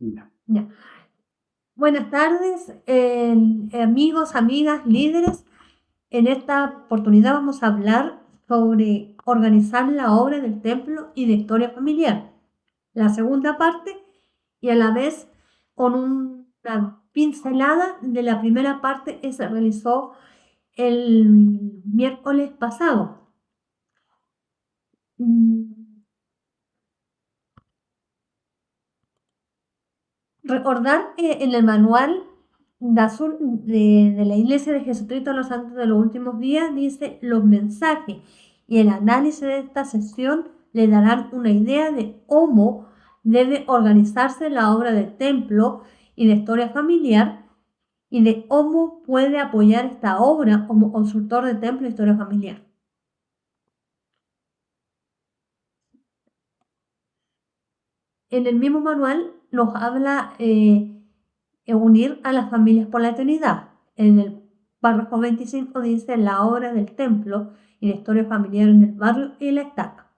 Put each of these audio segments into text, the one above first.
Ya. Buenas tardes, amigos, amigas, líderes. En esta oportunidad vamos a hablar sobre organizar la obra del templo y de historia familiar. La segunda parte y a la vez con una pincelada de la primera parte que se realizó el miércoles pasado. Recordar que en el manual de la Iglesia de Jesucristo de los Santos de los Últimos Días dice los mensajes y el análisis de esta sesión le darán una idea de cómo debe organizarse la obra de templo y de historia familiar y de cómo puede apoyar esta obra como consultor de templo y historia familiar. En el mismo manual nos habla unir a las familias por la eternidad. En el párrafo 25 dice la obra del templo y la historia familiar en el barrio y la estaca.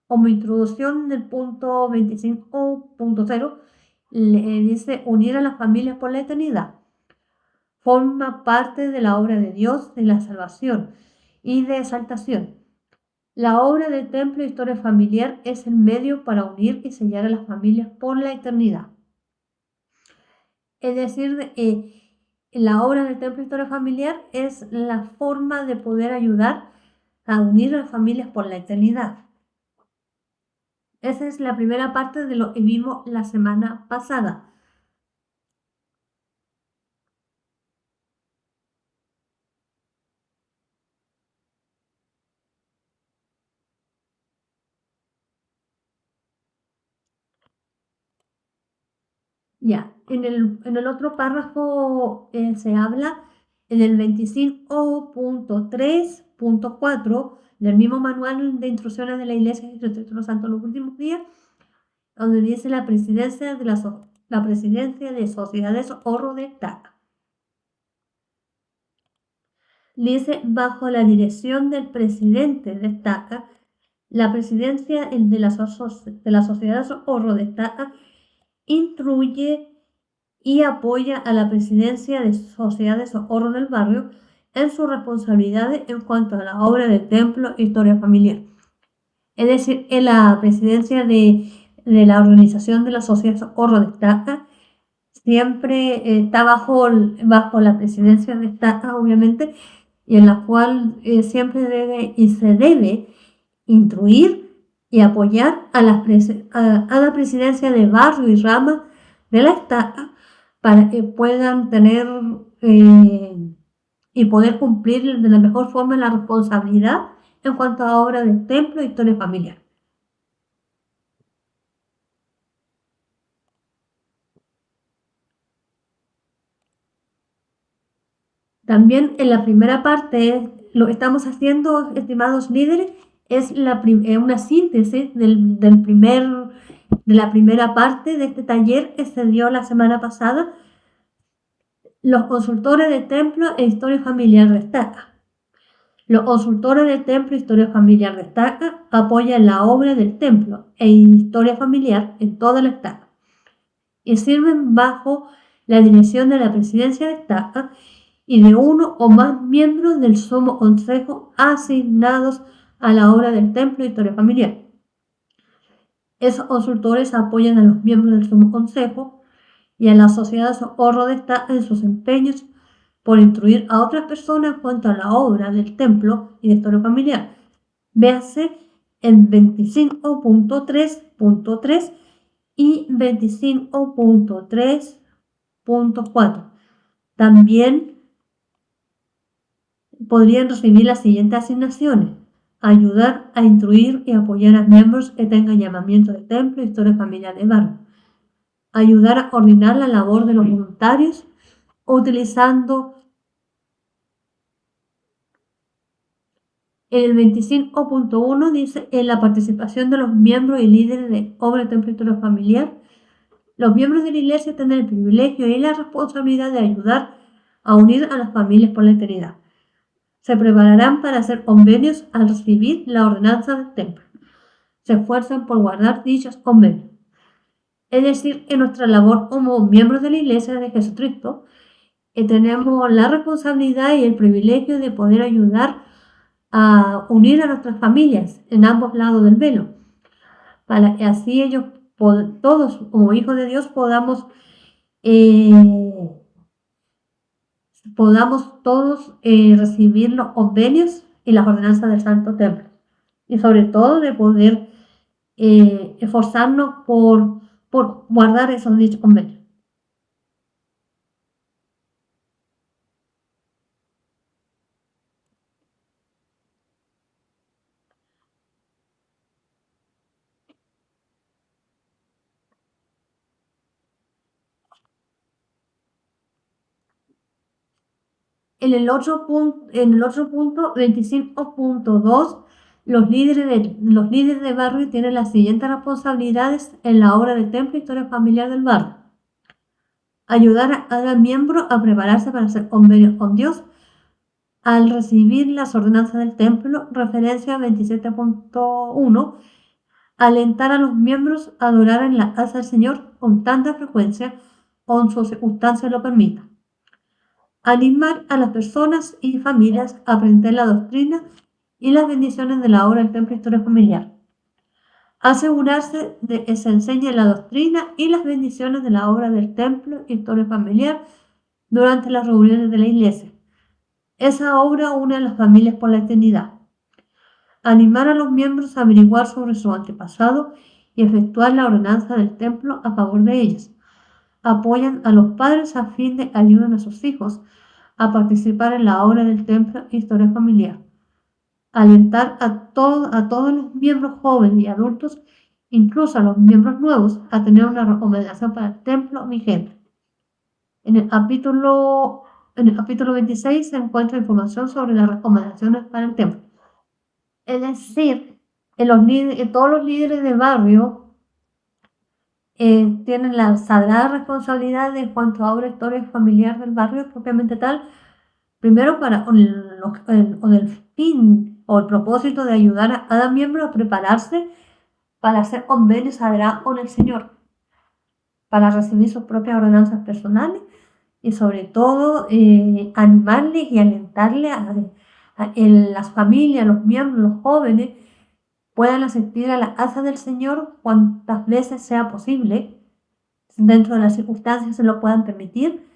Como introducción del punto 25.0 le dice unir a las familias por la eternidad. Forma parte de la obra de Dios de la salvación y de exaltación. La obra del templo y historia familiar es el medio para unir y sellar a las familias por la eternidad. Es decir, la obra del templo y historia familiar es la forma de poder ayudar a unir a las familias por la eternidad. Esa es la primera parte de lo que vimos la semana pasada. Ya, en el otro párrafo se habla en el 25.3.4 del mismo manual de instrucciones de la Iglesia de Jesucristo de los Santos de los Últimos Días, donde dice la presidencia de sociedades oro de estaca. Dice, bajo la dirección del presidente de estaca, la presidencia de las sociedades oro de estaca instruye y apoya a la presidencia de sociedades oro del barrio en sus responsabilidades en cuanto a la obra del templo e historia familiar. Es decir, en la presidencia de la organización de las sociedades oro de estaca siempre está bajo la presidencia de estaca, obviamente, y en la cual siempre se debe instruir y apoyar a la presidencia de barrio y rama de la estaca para que puedan tener y poder cumplir de la mejor forma la responsabilidad en cuanto a obra del templo e historia familiar. También en la primera parte, lo que estamos haciendo, estimados líderes, es una síntesis de la primera parte de este taller que se dio la semana pasada. Los consultores de templo e historia familiar destaca. Los consultores de templo e historia familiar destaca apoyan la obra del templo e historia familiar en toda la estaca y sirven bajo la dirección de la presidencia de estaca y de uno o más miembros del sumo consejo asignados a la obra del templo e historia familiar. Esos consultores apoyan a los miembros del sumo consejo y a la sociedad oro de estaca en sus empeños por instruir a otras personas en cuanto a la obra del templo y de historia familiar. Véase en 25.3.3 y 25.3.4. También podrían recibir las siguientes asignaciones: ayudar a instruir y apoyar a miembros que tengan llamamiento de templo y historia familiar de barrio, ayudar a coordinar la labor de los voluntarios utilizando el 25.1 dice en la participación de los miembros y líderes de obra de templo y historia familiar. Los miembros de la iglesia tienen el privilegio y la responsabilidad de ayudar a unir a las familias por la eternidad. Se prepararán para hacer convenios al recibir la ordenanza del templo. Se esfuerzan por guardar dichos convenios. Es decir, en nuestra labor como miembros de la Iglesia de Jesucristo, tenemos la responsabilidad y el privilegio de poder ayudar a unir a nuestras familias en ambos lados del velo, para que así ellos, todos como hijos de Dios, eh, podamos todos recibir los convenios y las ordenanzas del Santo Templo. Y sobre todo de poder esforzarnos por guardar esos dichos convenios. En el otro punto 25.2, los líderes de barrio tienen las siguientes responsabilidades en la obra del templo e historia familiar del barrio. Ayudar a cada miembro a prepararse para hacer convenios con Dios al recibir las ordenanzas del templo, referencia 27.1, alentar a los miembros a adorar en la casa del Señor con tanta frecuencia como sus circunstancias lo permitan. Animar a las personas y familias a aprender la doctrina y las bendiciones de la obra del templo e historia familiar. Asegurarse de que se enseñe la doctrina y las bendiciones de la obra del templo e historia familiar durante las reuniones de la iglesia. Esa obra une a las familias por la eternidad. Animar a los miembros a averiguar sobre su antepasado y efectuar la ordenanza del templo a favor de ellos. Apoyan a los padres a fin de ayudar a sus hijos a participar en la obra del templo e historia familiar. Alentar a todos los miembros jóvenes y adultos, incluso a los miembros nuevos, a tener una recomendación para el templo vigente. En el capítulo 26 se encuentra información sobre las recomendaciones para el templo. Es decir, todos los líderes de barrio tienen la sagrada responsabilidad de cuanto a obra historia familiar del barrio propiamente tal, primero con el fin o el propósito de ayudar a cada miembro a prepararse para hacer convenios sagrados con el Señor, para recibir sus propias ordenanzas personales y sobre todo animarles y alentarles a las familias, los miembros, los jóvenes, puedan asistir a la casa del Señor cuantas veces sea posible, dentro de las circunstancias se lo puedan permitir,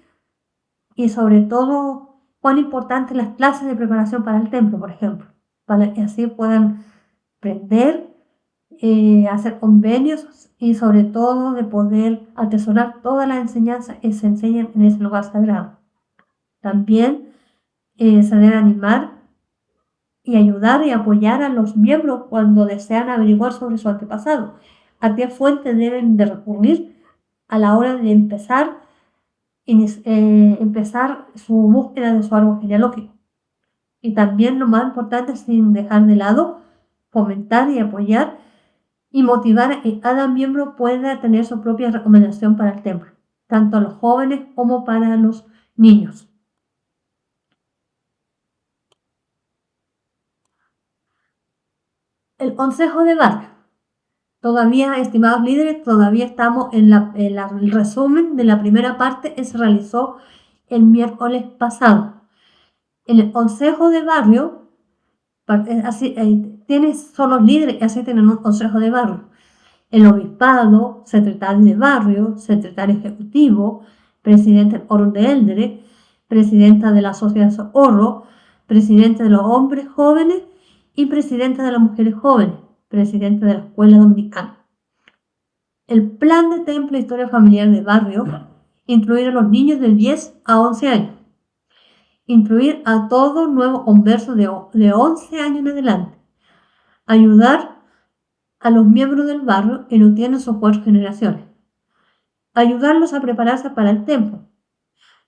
y sobre todo cuán importantes las clases de preparación para el templo, por ejemplo, para que así puedan aprender, hacer convenios y sobre todo de poder atesorar todas las enseñanzas que se enseñan en ese lugar sagrado. También se debe animar y ayudar y apoyar a los miembros cuando desean averiguar sobre su antepasado. ¿A qué fuente deben de recurrir a la hora de empezar su búsqueda de su árbol genealógico? Y también, lo más importante, sin dejar de lado, fomentar y apoyar y motivar a que cada miembro pueda tener su propia recomendación para el templo, tanto a los jóvenes como para los niños. El consejo de barrio. Todavía, estimados líderes, todavía estamos en el resumen de la primera parte que se realizó el miércoles pasado. En el consejo de barrio, son los líderes que así tienen un consejo de barrio. El obispado, secretario de barrio, secretario ejecutivo, presidente del orden de Eldre, presidenta de la sociedad Socorro, presidente de los hombres jóvenes y presidenta de las mujeres jóvenes, presidente de la escuela dominicana. El plan de templo e historia familiar de barrio, incluir a los niños de 10 a 11 años, incluir a todo nuevo converso de 11 años en adelante, ayudar a los miembros del barrio que no tienen sus 4 generaciones, ayudarlos a prepararse para el templo,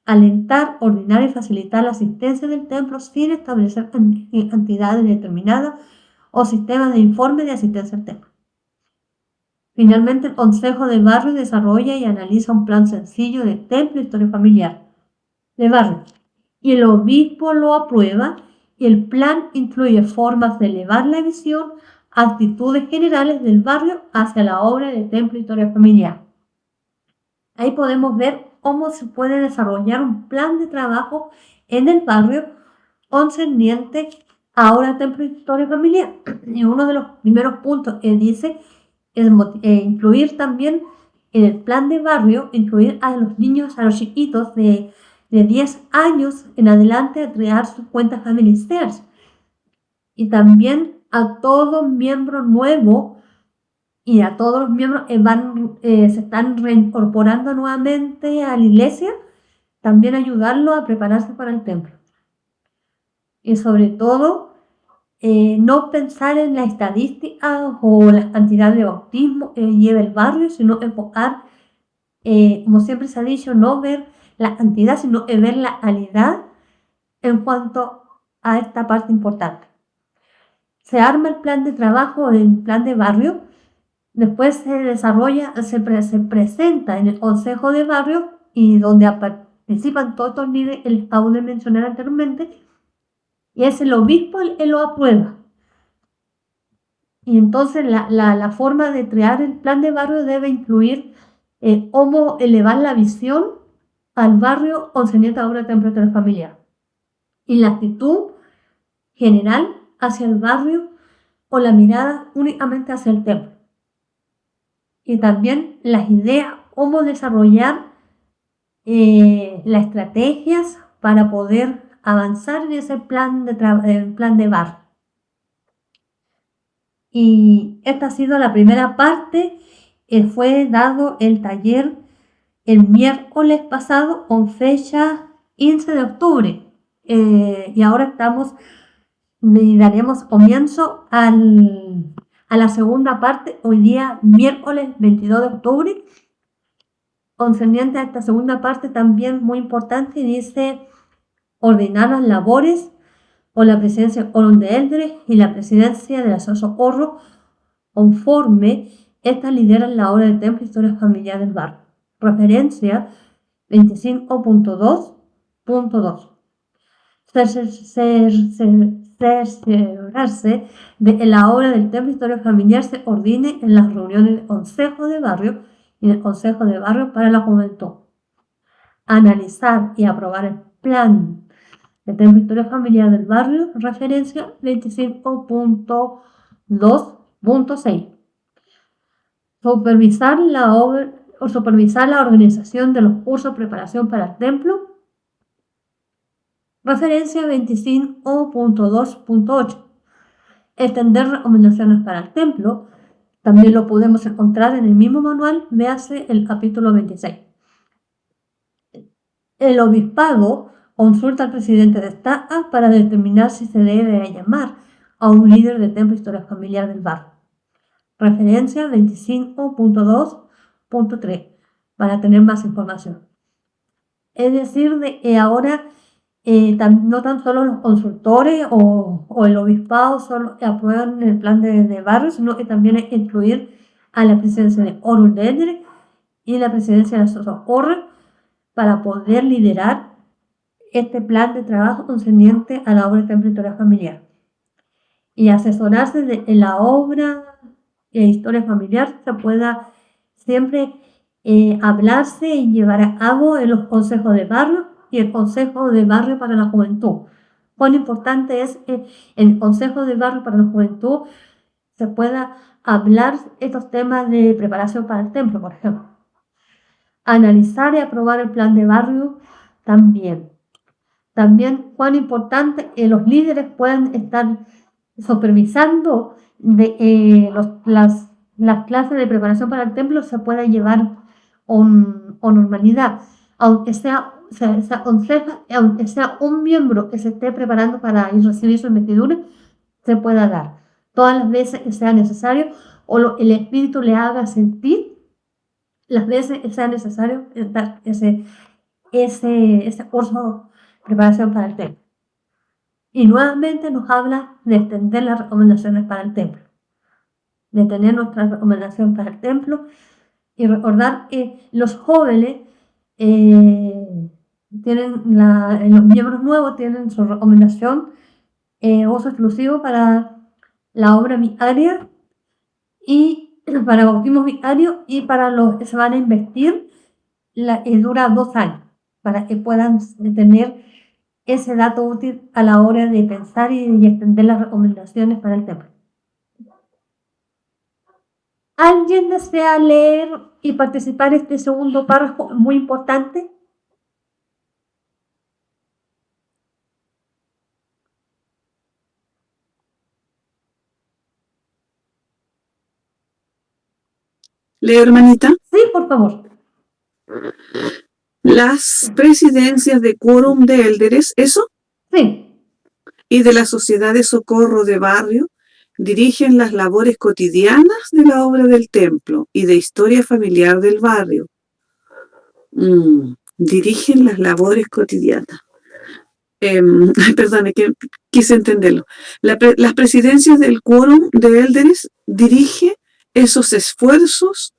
alentar, ordenar y facilitar la asistencia del templo sin establecer cantidades determinadas o sistemas de informe de asistencia al templo. Finalmente, el Consejo de Barrio desarrolla y analiza un plan sencillo de templo e historia familiar de barrio, y el obispo lo aprueba, y el plan incluye formas de elevar la visión, actitudes generales del barrio hacia la obra de templo e historia familiar. Ahí podemos ver cómo se puede desarrollar un plan de trabajo en el barrio concerniente ahora templo de historia familiar. Y uno de los primeros puntos que dice es incluir también en el plan de barrio, incluir a los niños, a los chiquitos de 10 años en adelante a crear sus cuentas Family Shares. Y también a todo miembro nuevo y a todos los miembros que se están reincorporando nuevamente a la iglesia, también ayudarlo a prepararse para el templo. Y sobre todo, no pensar en las estadísticas o las cantidades de bautismo que lleva el barrio, sino enfocar, como siempre se ha dicho, no ver la cantidad, sino ver la calidad en cuanto a esta parte importante. Se arma el plan de trabajo, el plan de barrio, después se desarrolla, se presenta en el consejo de barrio y donde participan todos estos líderes que les acabo de mencionar anteriormente, y es el obispo el que lo aprueba. Y entonces la forma de crear el plan de barrio debe incluir cómo elevar la visión al barrio concerniente a una temperatura familiar y la actitud general hacia el barrio o la mirada únicamente hacia el templo. Y también las ideas, cómo desarrollar las estrategias para poder avanzar en ese plan de barrio. Y esta ha sido la primera parte. Fue dado el taller el miércoles pasado con fecha 15 de octubre. Y ahora daremos comienzo a la segunda parte, hoy día miércoles 22 de octubre. Concerniente a esta segunda parte también muy importante, dice ordenar las labores o la presidencia de Eldre y la presidencia de la Socorro conforme estas lideran la obra del templo historia familiar del barrio. Referencia 25.2.2. Cerciorarse de que la obra del templo historia familiar se ordine en las reuniones del consejo de barrio y del consejo de barrio para la juventud. Analizar y aprobar el plan de templo historia familiar del barrio, referencia 25.2.6. Supervisar la organización de los cursos de preparación para el templo, referencia 25.2.8. Extender recomendaciones para el templo, también lo podemos encontrar en el mismo manual, véase el capítulo 26. El obispado consulta al presidente de Estado para determinar si se debe llamar a un líder de templo historia familiar del barrio. Referencia 25.2.3 para tener más información. Es decir, de que ahora no tan solo los consultores o el obispado solo aprueban el plan de barrio, sino que también hay que incluir a la presidencia de Orul Dendre y la presidencia de la Socorro para poder liderar este plan de trabajo concerniente a la obra de templo y historia familiar. Y asesorarse de la obra de historia familiar se pueda siempre hablarse y llevar a cabo en los consejos de barrio y el consejo de barrio para la juventud. Cuán importante es que en el consejo de barrio para la juventud se pueda hablar estos temas de preparación para el templo, por ejemplo. Analizar y aprobar el plan de barrio también. También cuán importante que los líderes puedan estar supervisando las clases de preparación para el templo se puedan llevar con normalidad, aunque sea un miembro que se esté preparando para ir a recibir su investidura, se pueda dar todas las veces que sea necesario o el espíritu le haga sentir las veces que sea necesario dar ese curso de preparación para el templo. Y nuevamente nos habla de extender las recomendaciones para el templo, de tener nuestra recomendación para el templo y recordar que los jóvenes los miembros nuevos tienen su recomendación uso exclusivo para la obra vicaria y para bautismo vicario y para los que se van a investir dura 2 años para que puedan tener ese dato útil a la hora de pensar y extender las recomendaciones para el tema. ¿Alguien desea leer y participar en este segundo párrafo muy importante? ¿Leo, hermanita? Sí, por favor. Las presidencias de quórum de élderes, ¿eso? Sí. Y de la sociedad de socorro de barrio dirigen las labores cotidianas de la obra del templo y de historia familiar del barrio. Dirigen las labores cotidianas. Perdón, que quise entenderlo. Las presidencias del quórum de élderes dirige esos esfuerzos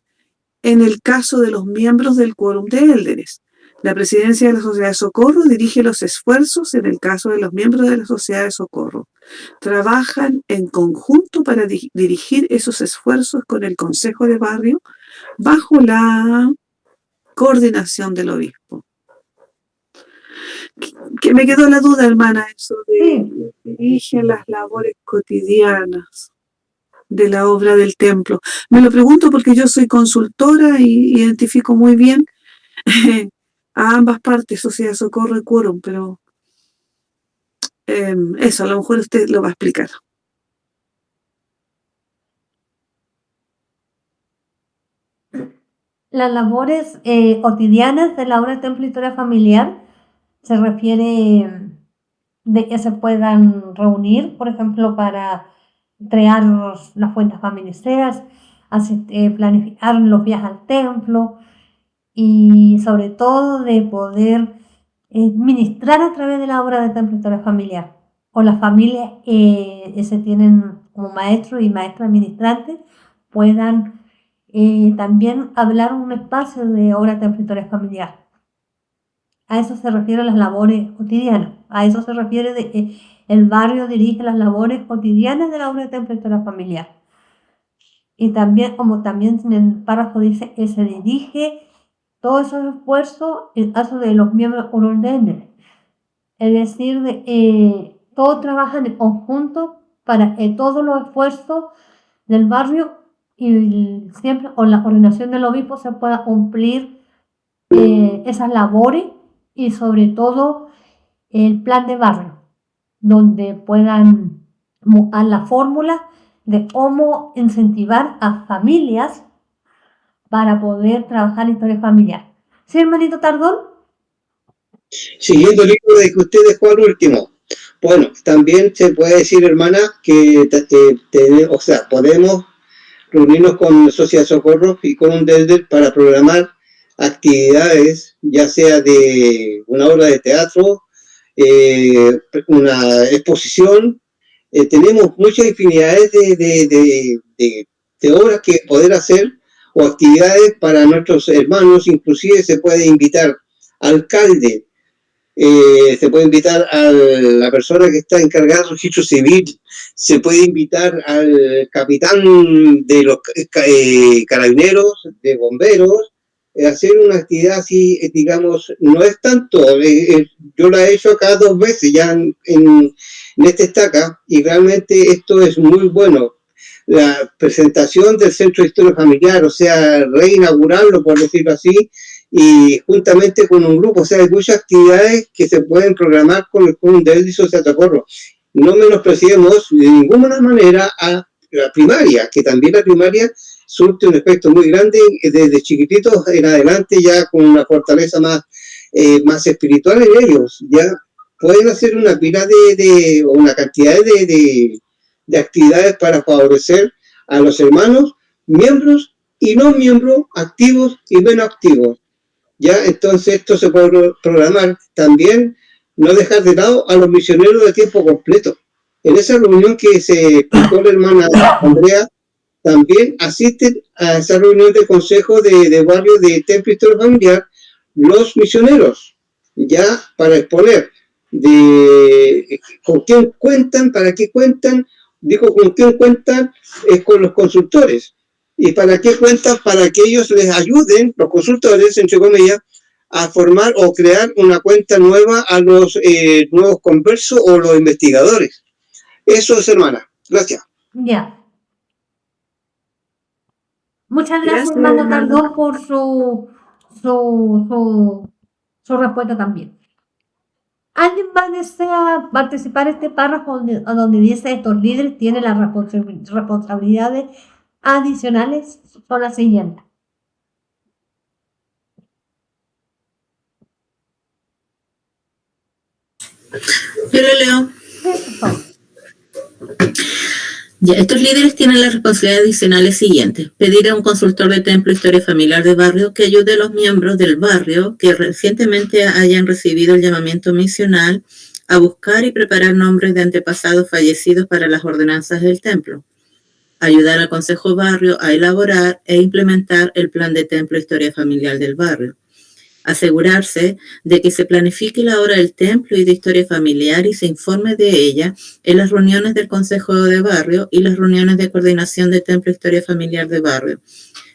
en el caso de los miembros del quórum de élderes. La presidencia de la Sociedad de Socorro dirige los esfuerzos en el caso de los miembros de la Sociedad de Socorro. Trabajan en conjunto para dirigir esos esfuerzos con el Consejo de Barrio bajo la coordinación del obispo. Que me quedó la duda, hermana, eso de dirige las labores cotidianas de la obra del templo. Me lo pregunto porque yo soy consultora y identifico muy bien a ambas partes, Sociedad de Socorro y Quórum, pero eso a lo mejor usted lo va a explicar. Las labores cotidianas de la obra de templo y historia familiar se refiere de que se puedan reunir, por ejemplo, para crear las fuentes familiares, planificar los viajes al templo y sobre todo de poder ministrar a través de la obra de templo y historia familiar. O las familias que se tienen como maestros y maestras ministrantes puedan también hablar un espacio de obra de templo y historia familiar. A eso se refiere las labores cotidianas. A eso se refiere de que el barrio dirige las labores cotidianas de la obra de templo y historia familiar. Y también, como también en el párrafo dice, que se dirige todos esos esfuerzos en caso de los miembros ordenales. Es decir, todos trabajan en conjunto para que todos los esfuerzos del barrio y siempre con la coordinación del obispo se pueda cumplir esas labores y sobre todo el plan de barrio, donde puedan buscar la fórmula de cómo incentivar a familias para poder trabajar en historia familiar. ¿Sí, hermanito Tardón? Siguiendo el libro de que usted dejó al último. Bueno, también se puede decir, hermana, que podemos reunirnos con Sociedad de Socorro y con un DELDER para programar actividades, ya sea de una obra de teatro, una exposición. Tenemos muchas infinidades de obras que poder hacer o actividades para nuestros hermanos. Inclusive se puede invitar al alcalde, se puede invitar a la persona que está encargada del registro civil, se puede invitar al capitán de los carabineros, de bomberos, hacer una actividad así, digamos, no es tanto, yo la he hecho acá 2 veces ya en esta estaca y realmente esto es muy bueno. La presentación del Centro de Historia Familiar, o sea, reinaugurarlo, por decirlo así, y juntamente con un grupo, o sea, hay muchas actividades que se pueden programar con el DELDER y Sociedad de Socorro. No menospreciemos de ninguna manera a la primaria, que también la primaria surte un efecto muy grande desde chiquititos en adelante, ya con una fortaleza más espiritual en ellos. Ya pueden hacer una pila o una cantidad de actividades para favorecer a los hermanos, miembros y no miembros, activos y menos activos. Ya, entonces esto se puede programar. También no dejar de lado a los misioneros de tiempo completo. En esa reunión que se explicó la hermana Andrea, también asisten a esa reunión de consejo de barrio de Templo y Historia Familiar los misioneros, ya para exponer con quién cuentan, para qué cuentan. Digo, con quién cuentan es con los consultores. ¿Y para qué cuentan? Para que ellos les ayuden, los consultores, entre comillas, a formar o crear una cuenta nueva a los nuevos conversos o los investigadores. Eso es, hermana. Gracias. Ya. Muchas gracias, Gracias, hermano hermana. Tardón, por su respuesta también. ¿Alguien más desea participar en este párrafo donde dice estos líderes tienen las responsabilidades adicionales? Son las siguientes. Yo lo leo. Sí, por favor. Ya, estos líderes tienen las responsabilidades adicionales siguientes. Pedir a un consultor de templo, historia familiar de barrio que ayude a los miembros del barrio que recientemente hayan recibido el llamamiento misional a buscar y preparar nombres de antepasados fallecidos para las ordenanzas del templo. Ayudar al Consejo Barrio a elaborar e implementar el plan de templo, historia familiar del barrio. Asegurarse de que se planifique la hora del templo y de historia familiar y se informe de ella en las reuniones del Consejo de Barrio y las reuniones de coordinación de templo e historia familiar de barrio.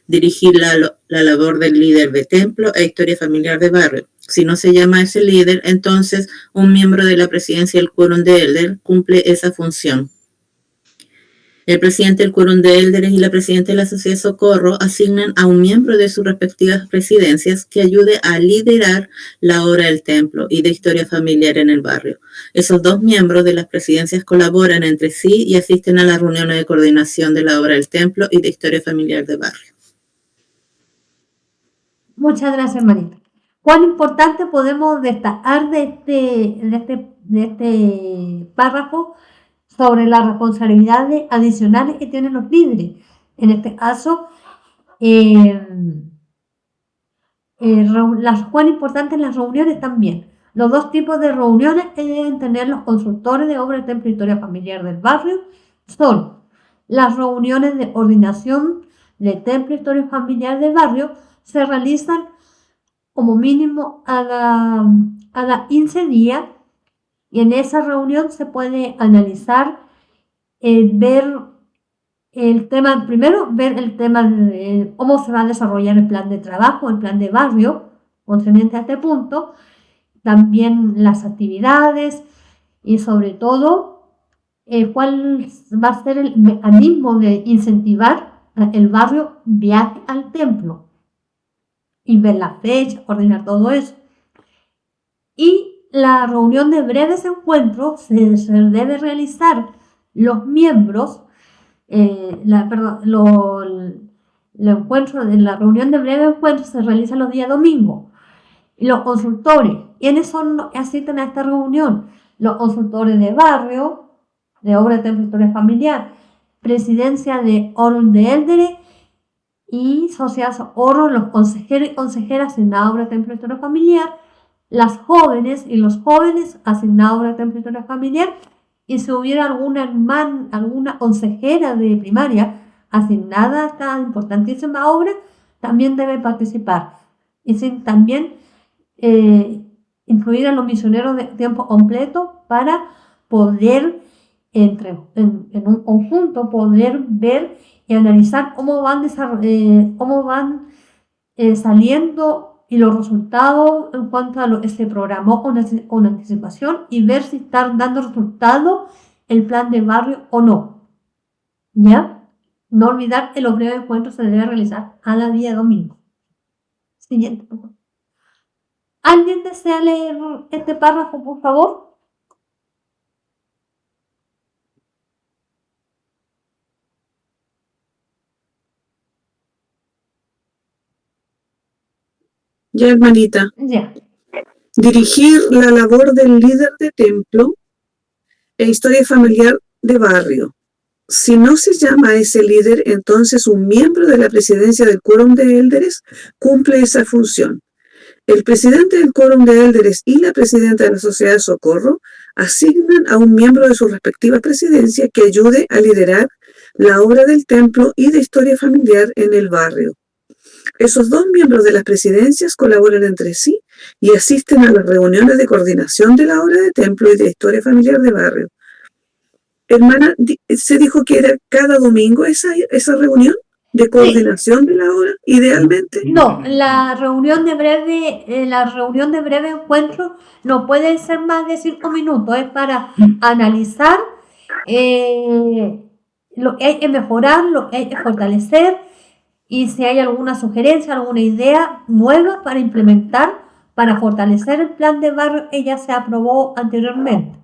Dirigir la labor del líder de templo e historia familiar de barrio. Si no se llama a ese líder, entonces un miembro de la presidencia del quórum de Elder cumple esa función. El presidente del quórum de élderes y la presidenta de la sociedad de socorro asignan a un miembro de sus respectivas presidencias que ayude a liderar la obra del templo y de historia familiar en el barrio. Esos dos miembros de las presidencias colaboran entre sí y asisten a las reuniones de coordinación de la obra del templo y de historia familiar de barrio. Muchas gracias, hermanita. ¿Cuán importante podemos destacar de este párrafo sobre las responsabilidades adicionales que tienen los líderes? En este caso, cuán importantes las reuniones también. Los dos tipos de reuniones que deben tener los consultores de obra de templo y historia familiar del barrio son las reuniones de coordinación de templo y historia familiar del barrio. Se realizan como mínimo a cada 15 días y en esa reunión se puede analizar, ver el tema, primero ver el tema de cómo se va a desarrollar el plan de trabajo, el plan de barrio, concerniente a este punto, también las actividades y sobre todo cuál va a ser el mecanismo de incentivar el barrio viaje al templo y ver la fecha, coordinar todo eso. Y la reunión de breves encuentros se debe realizar los miembros, la reunión de breve encuentro se realiza los días domingos. Y los consultores, ¿quiénes son los que asisten a esta reunión? Los consultores de barrio, de obra de templo y historia familiar, presidencia de quórum de élderes y sociedad socorro, los consejeros y consejeras en la obra de templo y historia familiar, las jóvenes y los jóvenes asignados a obra de templo y historia familiar, y si hubiera alguna consejera de primaria asignada a esta importantísima obra, también debe participar. Y también incluir a los misioneros de tiempo completo para poder, en un conjunto, poder ver y analizar cómo van saliendo y los resultados en cuanto a lo que se programó con anticipación y ver si están dando resultado el plan de barrio o no. ¿Ya? No olvidar que los breves encuentros se deben realizar cada día domingo. Siguiente, por favor. ¿Alguien desea leer este párrafo, por favor? Ya, hermanita. Ya. Dirigir la labor del líder de templo e historia familiar de barrio. Si no se llama a ese líder, entonces un miembro de la presidencia del quórum de élderes cumple esa función. El presidente del quórum de élderes y la presidenta de la sociedad de socorro asignan a un miembro de su respectiva presidencia que ayude a liderar la obra del templo y de historia familiar en el barrio. Esos dos miembros de las presidencias colaboran entre sí y asisten a las reuniones de coordinación de la obra de templo y de historia familiar de barrio. Hermana, ¿se dijo que era cada domingo esa reunión? de coordinación de la obra, idealmente. No, la reunión de breve encuentro no puede ser más de 5 minutos, es para analizar lo que hay que mejorar, lo que hay que fortalecer y si hay alguna sugerencia, alguna idea nueva para implementar, para fortalecer el plan de barrio que ya se aprobó anteriormente.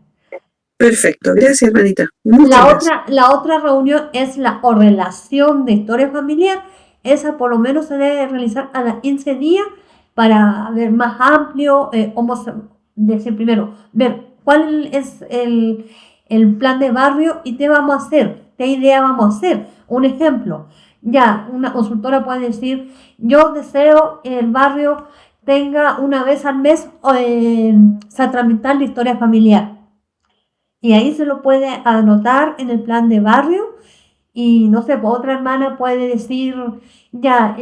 Perfecto, gracias, hermanita. Muchas gracias. La otra reunión es la correlación de historia familiar. Esa por lo menos se debe realizar cada 15 días para ver más amplio, decir primero, ver cuál es el plan de barrio y qué vamos a hacer, qué idea vamos a hacer. Un ejemplo, ya una consultora puede decir, yo deseo que el barrio tenga una vez al mes sacramental de historia familiar. Y ahí se lo puede anotar en el plan de barrio. Y no sé, pues otra hermana puede decir, ya,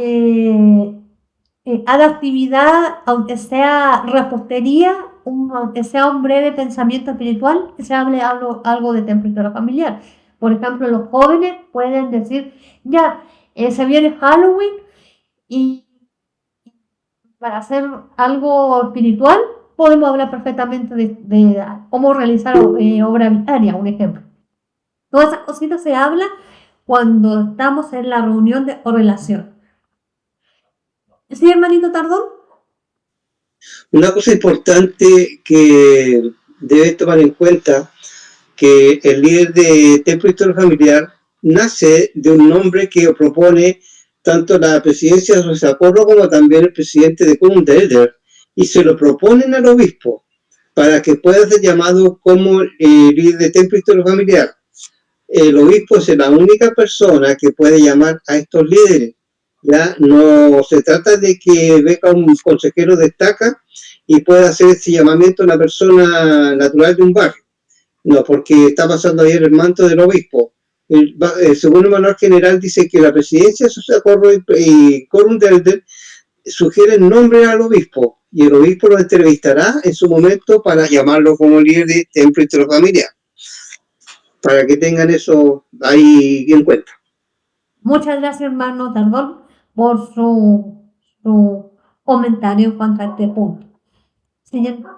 haga actividad, aunque sea repostería, aunque sea un breve pensamiento espiritual, que se hable algo de templo y historia familiar. Por ejemplo, los jóvenes pueden decir, ya, se viene Halloween y para hacer algo espiritual, podemos hablar perfectamente de cómo realizar obra vicaria, un ejemplo. Todas esas cositas se hablan cuando estamos en la reunión de correlación. ¿Sí, hermanito Tardón? Una cosa importante que debe tomar en cuenta, que el líder de Templo Histórico Familiar nace de un nombre que propone tanto la presidencia de Socorro como también el presidente de Quórum de Elder, y se lo proponen al obispo para que pueda ser llamado como líder de Templo Histórico Familiar. El obispo es la única persona que puede llamar a estos líderes. Ya no se trata de que venga un consejero de estaca y pueda hacer ese llamamiento a una persona natural de un barrio. No, porque está pasando ayer el manto del obispo. Según el manual general dice que la presidencia de Socorro y Quórum de Elder sugieren nombre al obispo y el obispo lo entrevistará en su momento para llamarlo como líder de Templo Histórico Familiar. Para que tengan eso ahí en cuenta. Muchas gracias, hermano Tardón, por su comentario en cuanto a este punto. Siguiente.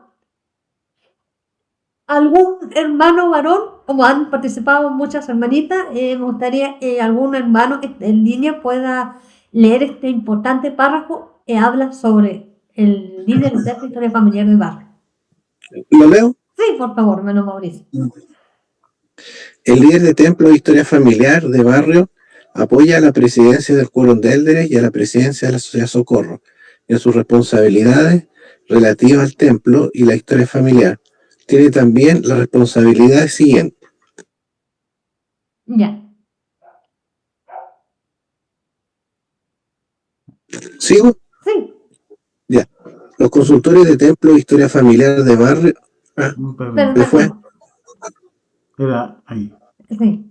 ¿Algún hermano varón? Como han participado muchas hermanitas, me gustaría que algún hermano en línea pueda leer este importante párrafo que habla sobre el líder de la historia familiar de barrio. ¿Lo leo? Sí, por favor, hermano Mauricio. El líder de templo de historia familiar de barrio apoya a la presidencia del Quórum de Élderes y a la presidencia de la Sociedad Socorro en sus responsabilidades relativas al templo y la historia familiar. Tiene también las responsabilidades siguientes. Ya. ¿Sigo? Sí. Ya. Los consultores de templo de historia familiar de barrio... ¿Me fue? Era ahí. Sí.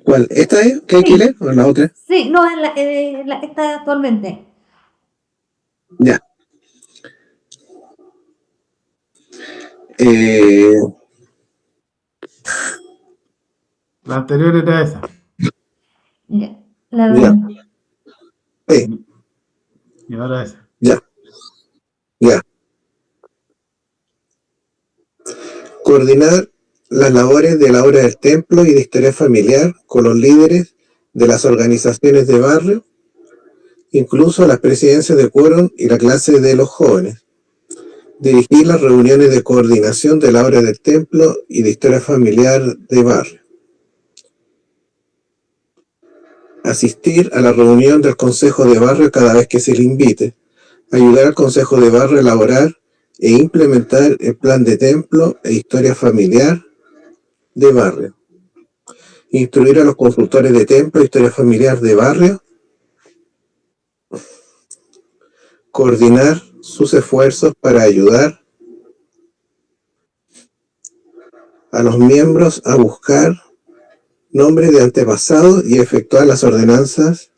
¿Cuál? ¿Esta es? ¿Qué hay que leer? ¿O la otra? Sí, no, esta actualmente. Ya. La anterior era esa. Ya. Ya. Y ahora esa. Ya. Ya. Coordinar las labores de la obra del templo y de historia familiar con los líderes de las organizaciones de barrio, incluso las presidencias de quórum y la clase de los jóvenes. Dirigir las reuniones de coordinación de la obra del templo y de historia familiar de barrio. Asistir a la reunión del consejo de barrio cada vez que se le invite. Ayudar al consejo de barrio a elaborar e implementar el plan de templo e historia familiar de barrio. Instruir a los consultores de templo e historia familiar de barrio. Coordinar sus esfuerzos para ayudar a los miembros a buscar nombres de antepasados y efectuar las ordenanzas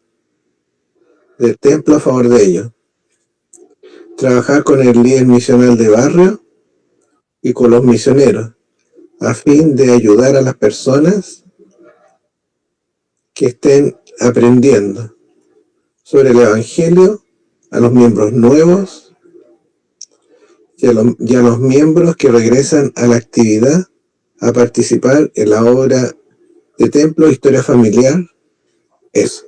del templo a favor de ellos. Trabajar con el líder misional de barrio y con los misioneros a fin de ayudar a las personas que estén aprendiendo sobre el Evangelio, a los miembros nuevos y a los miembros que regresan a la actividad a participar en la obra de templo, historia familiar. Eso.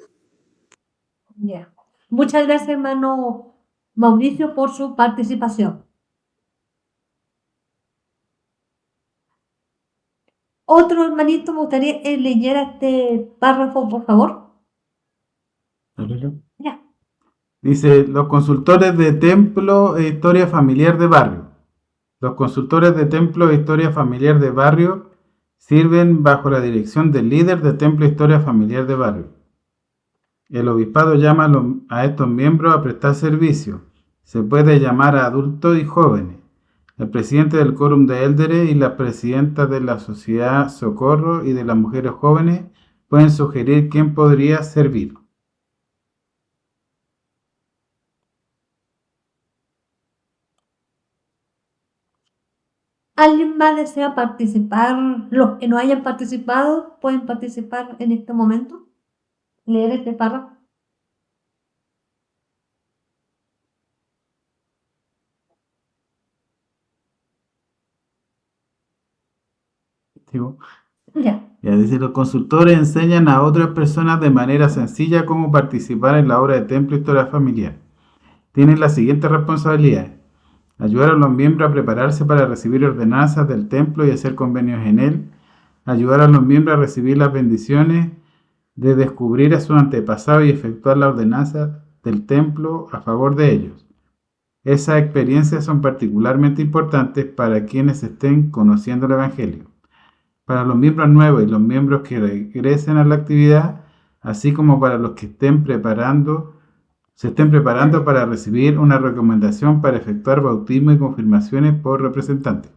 Ya. Muchas gracias, hermano Mauricio, por su participación. Otro hermanito, me gustaría que leyera este párrafo, por favor. Ya. Dice, los consultores de templo e historia familiar de barrio. Los consultores de templo e historia familiar de barrio sirven bajo la dirección del líder de templo e historia familiar de barrio. El obispado llama a estos miembros a prestar servicio. Se puede llamar a adultos y jóvenes. El presidente del quórum de élderes y la presidenta de la sociedad Socorro y de las mujeres jóvenes pueden sugerir quién podría servir. ¿Alguien más desea participar? Los que no hayan participado pueden participar en este momento. Leer este párrafo. Digo, Ya. ya dice, los consultores enseñan a otras personas de manera sencilla cómo participar en la obra de templo e historia familiar. Tienen las siguientes responsabilidades: ayudar a los miembros a prepararse para recibir ordenanzas del templo y hacer convenios en él, ayudar a los miembros a recibir las bendiciones de descubrir a sus antepasados y efectuar la ordenanza del templo a favor de ellos. Esas experiencias son particularmente importantes para quienes estén conociendo el Evangelio. Para los miembros nuevos y los miembros que regresen a la actividad, así como para los que se estén preparando para recibir una recomendación para efectuar bautismo y confirmaciones por representantes.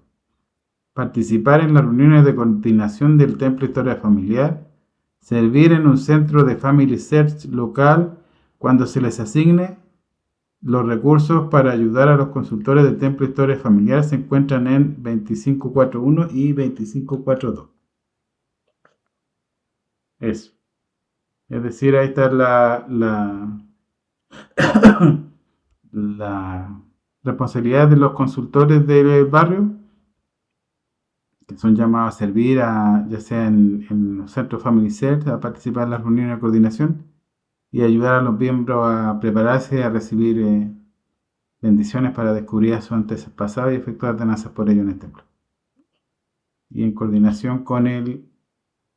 Participar en las reuniones de coordinación del Templo Historia Familiar. Servir en un centro de Family Search local cuando se les asigne. Los recursos para ayudar a los consultores del Templo Historia Familiar se encuentran en 2541 y 2542. Eso. Es decir, ahí está la responsabilidad de los consultores del barrio, que son llamados a servir, ya sea en los centros Family Search, a participar en las reuniones de coordinación y ayudar a los miembros a prepararse a recibir bendiciones para descubrir a sus antepasados y efectuar ordenanzas por ellos en el templo. Y en coordinación con el...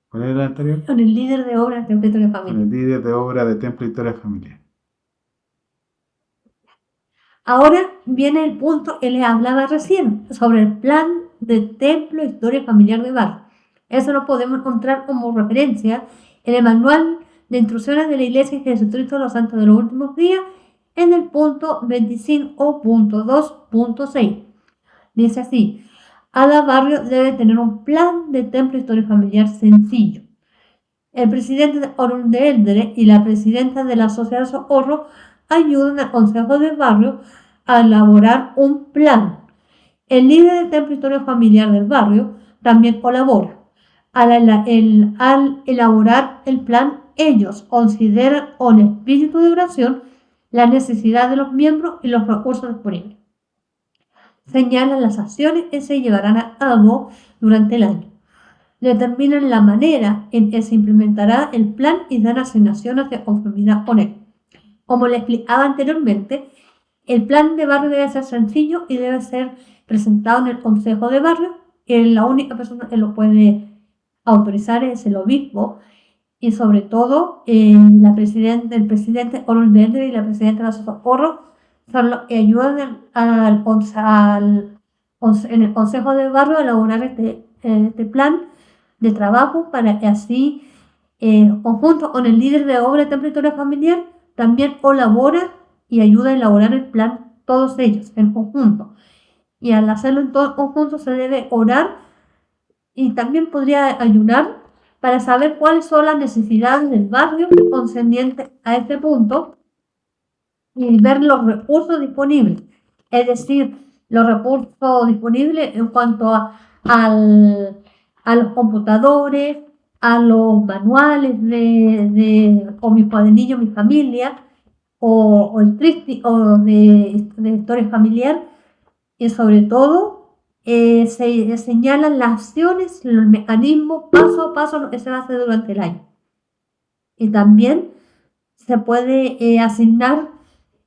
¿Cuál era el anterior? Con el líder de obra del Templo e Historia Con Familiar. el líder de obra de Templo e Historia Familiar. Ahora viene el punto que les hablaba recién, sobre el plan de Templo e Historia Familiar de barrio. Eso lo podemos encontrar como referencia en el manual de instrucciones de la Iglesia de Jesucristo de los Santos de los Últimos Días, en el punto 25.2.6. Dice así: cada barrio debe tener un plan de templo e historia familiar sencillo. El presidente de quórum de élderes y la presidenta de la sociedad Socorro ayudan al consejo del barrio a elaborar un plan. El líder del templo e historia familiar del barrio también colabora. Al elaborar el plan, ellos consideran con espíritu de oración la necesidad de los miembros y los recursos disponibles. Señalan las acciones que se llevarán a cabo durante el año. Determinan la manera en que se implementará el plan y dan asignaciones de conformidad con él. Como le explicaba anteriormente, el plan de barrio debe ser sencillo y debe ser presentado en el consejo de barrio. La única persona que lo puede autorizar es el obispo, y sobre todo el presidente quórum de élderes y la presidenta de la Socorro son los que ayudan en el consejo de barrio a elaborar este plan de trabajo, para que así, conjunto con el líder de obra de Templo e Historia Familiar, también colabora y ayuda a elaborar el plan, todos ellos en conjunto. Y al hacerlo en todo conjunto se debe orar, y también podría ayunar para saber cuáles son las necesidades del barrio concernientes a este punto y ver los recursos disponibles. Es decir, los recursos disponibles en cuanto a los computadores, a los manuales o mi cuadernillo, mi familia, o de historia familiar, y sobre todo se señalan las acciones, los mecanismos paso a paso lo que se va a hacer durante el año. Y también se puede asignar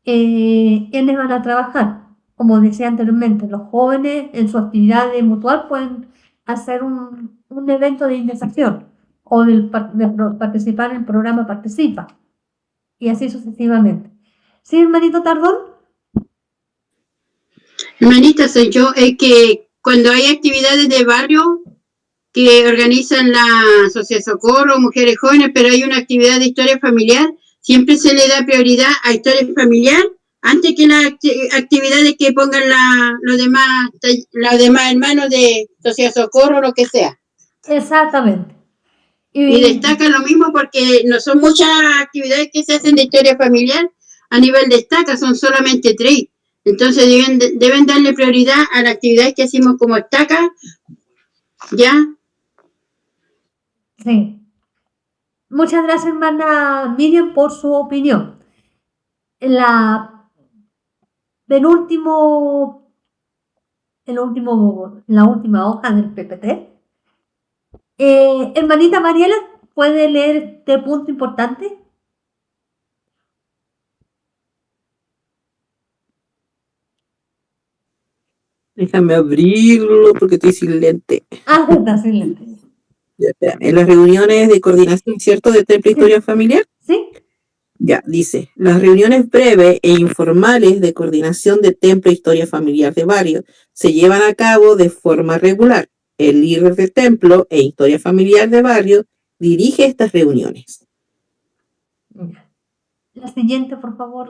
quiénes van a trabajar. Como decía anteriormente, los jóvenes en su actividad mutual pueden hacer un evento de iniciación o participar en el programa Participa, y así sucesivamente. ¿Sí, hermanito Tardón? Hermanita, soy yo. Es que cuando hay actividades de barrio que organizan la Sociedad Socorro, Mujeres Jóvenes, pero hay una actividad de historia familiar, siempre se le da prioridad a historia familiar antes que las actividades que pongan los demás hermanos de Sociedad Socorro o lo que sea. Exactamente. Y destaca lo mismo porque no son muchas actividades que se hacen de historia familiar a nivel destaca, son solamente 3. Entonces deben darle prioridad a las actividades que hacemos como destaca, ¿ya? Sí. Muchas gracias, hermana Miriam, por su opinión. La última hoja del PPT. Hermanita Mariela, ¿puede leer este punto importante? Déjame abrirlo porque estoy sin lente. Ah, está sin lente. Ya, espérame. En las reuniones de coordinación, ¿cierto? De Templo Historia Familiar. Sí. Ya, dice, las reuniones breves e informales de coordinación de Templo Historia Familiar de Barrio se llevan a cabo de forma regular. El líder de Templo e Historia Familiar de Barrio dirige estas reuniones. La siguiente, por favor,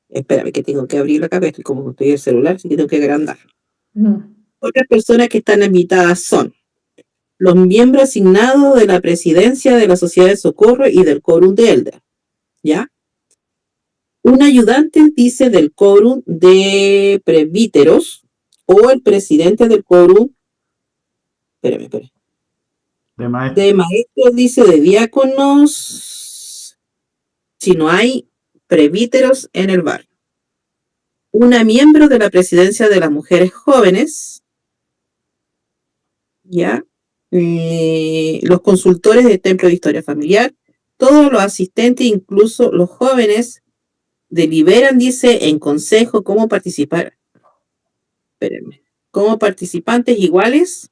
Espérame que tengo que abrir la cabeza, como estoy en el celular, así que tengo que agrandar. Otras personas que están invitadas son los miembros asignados de la presidencia de la Sociedad de Socorro y del Quórum de Elder, ¿ya? Un ayudante, dice, del Quórum de Presbíteros o el presidente del Quórum, espérame. De maestro. De maestros, dice, de diáconos, si no hay presbíteros en el barrio. Una miembro de la presidencia de las mujeres jóvenes, ¿ya? Los consultores de Templo de Historia Familiar, todos los asistentes, incluso los jóvenes, deliberan, dice, en consejo cómo participar. Espérenme. Como participantes iguales,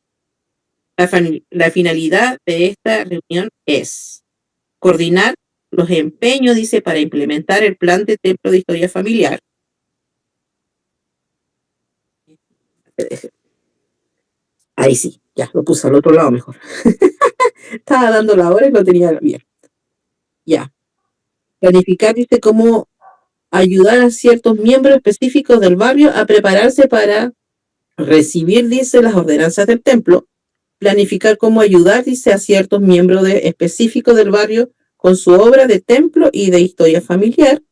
la finalidad de esta reunión es coordinar los empeños, dice, para implementar el plan de Templo de Historia Familiar. Ahí sí, ya lo puse al otro lado mejor. Estaba dando la hora y lo tenía bien. Ya. Planificar, dice, cómo ayudar a ciertos miembros específicos del barrio a prepararse para recibir, dice, las ordenanzas del templo. Planificar cómo ayudar, dice, a ciertos miembros específicos del barrio con su obra de templo y de historia familiar.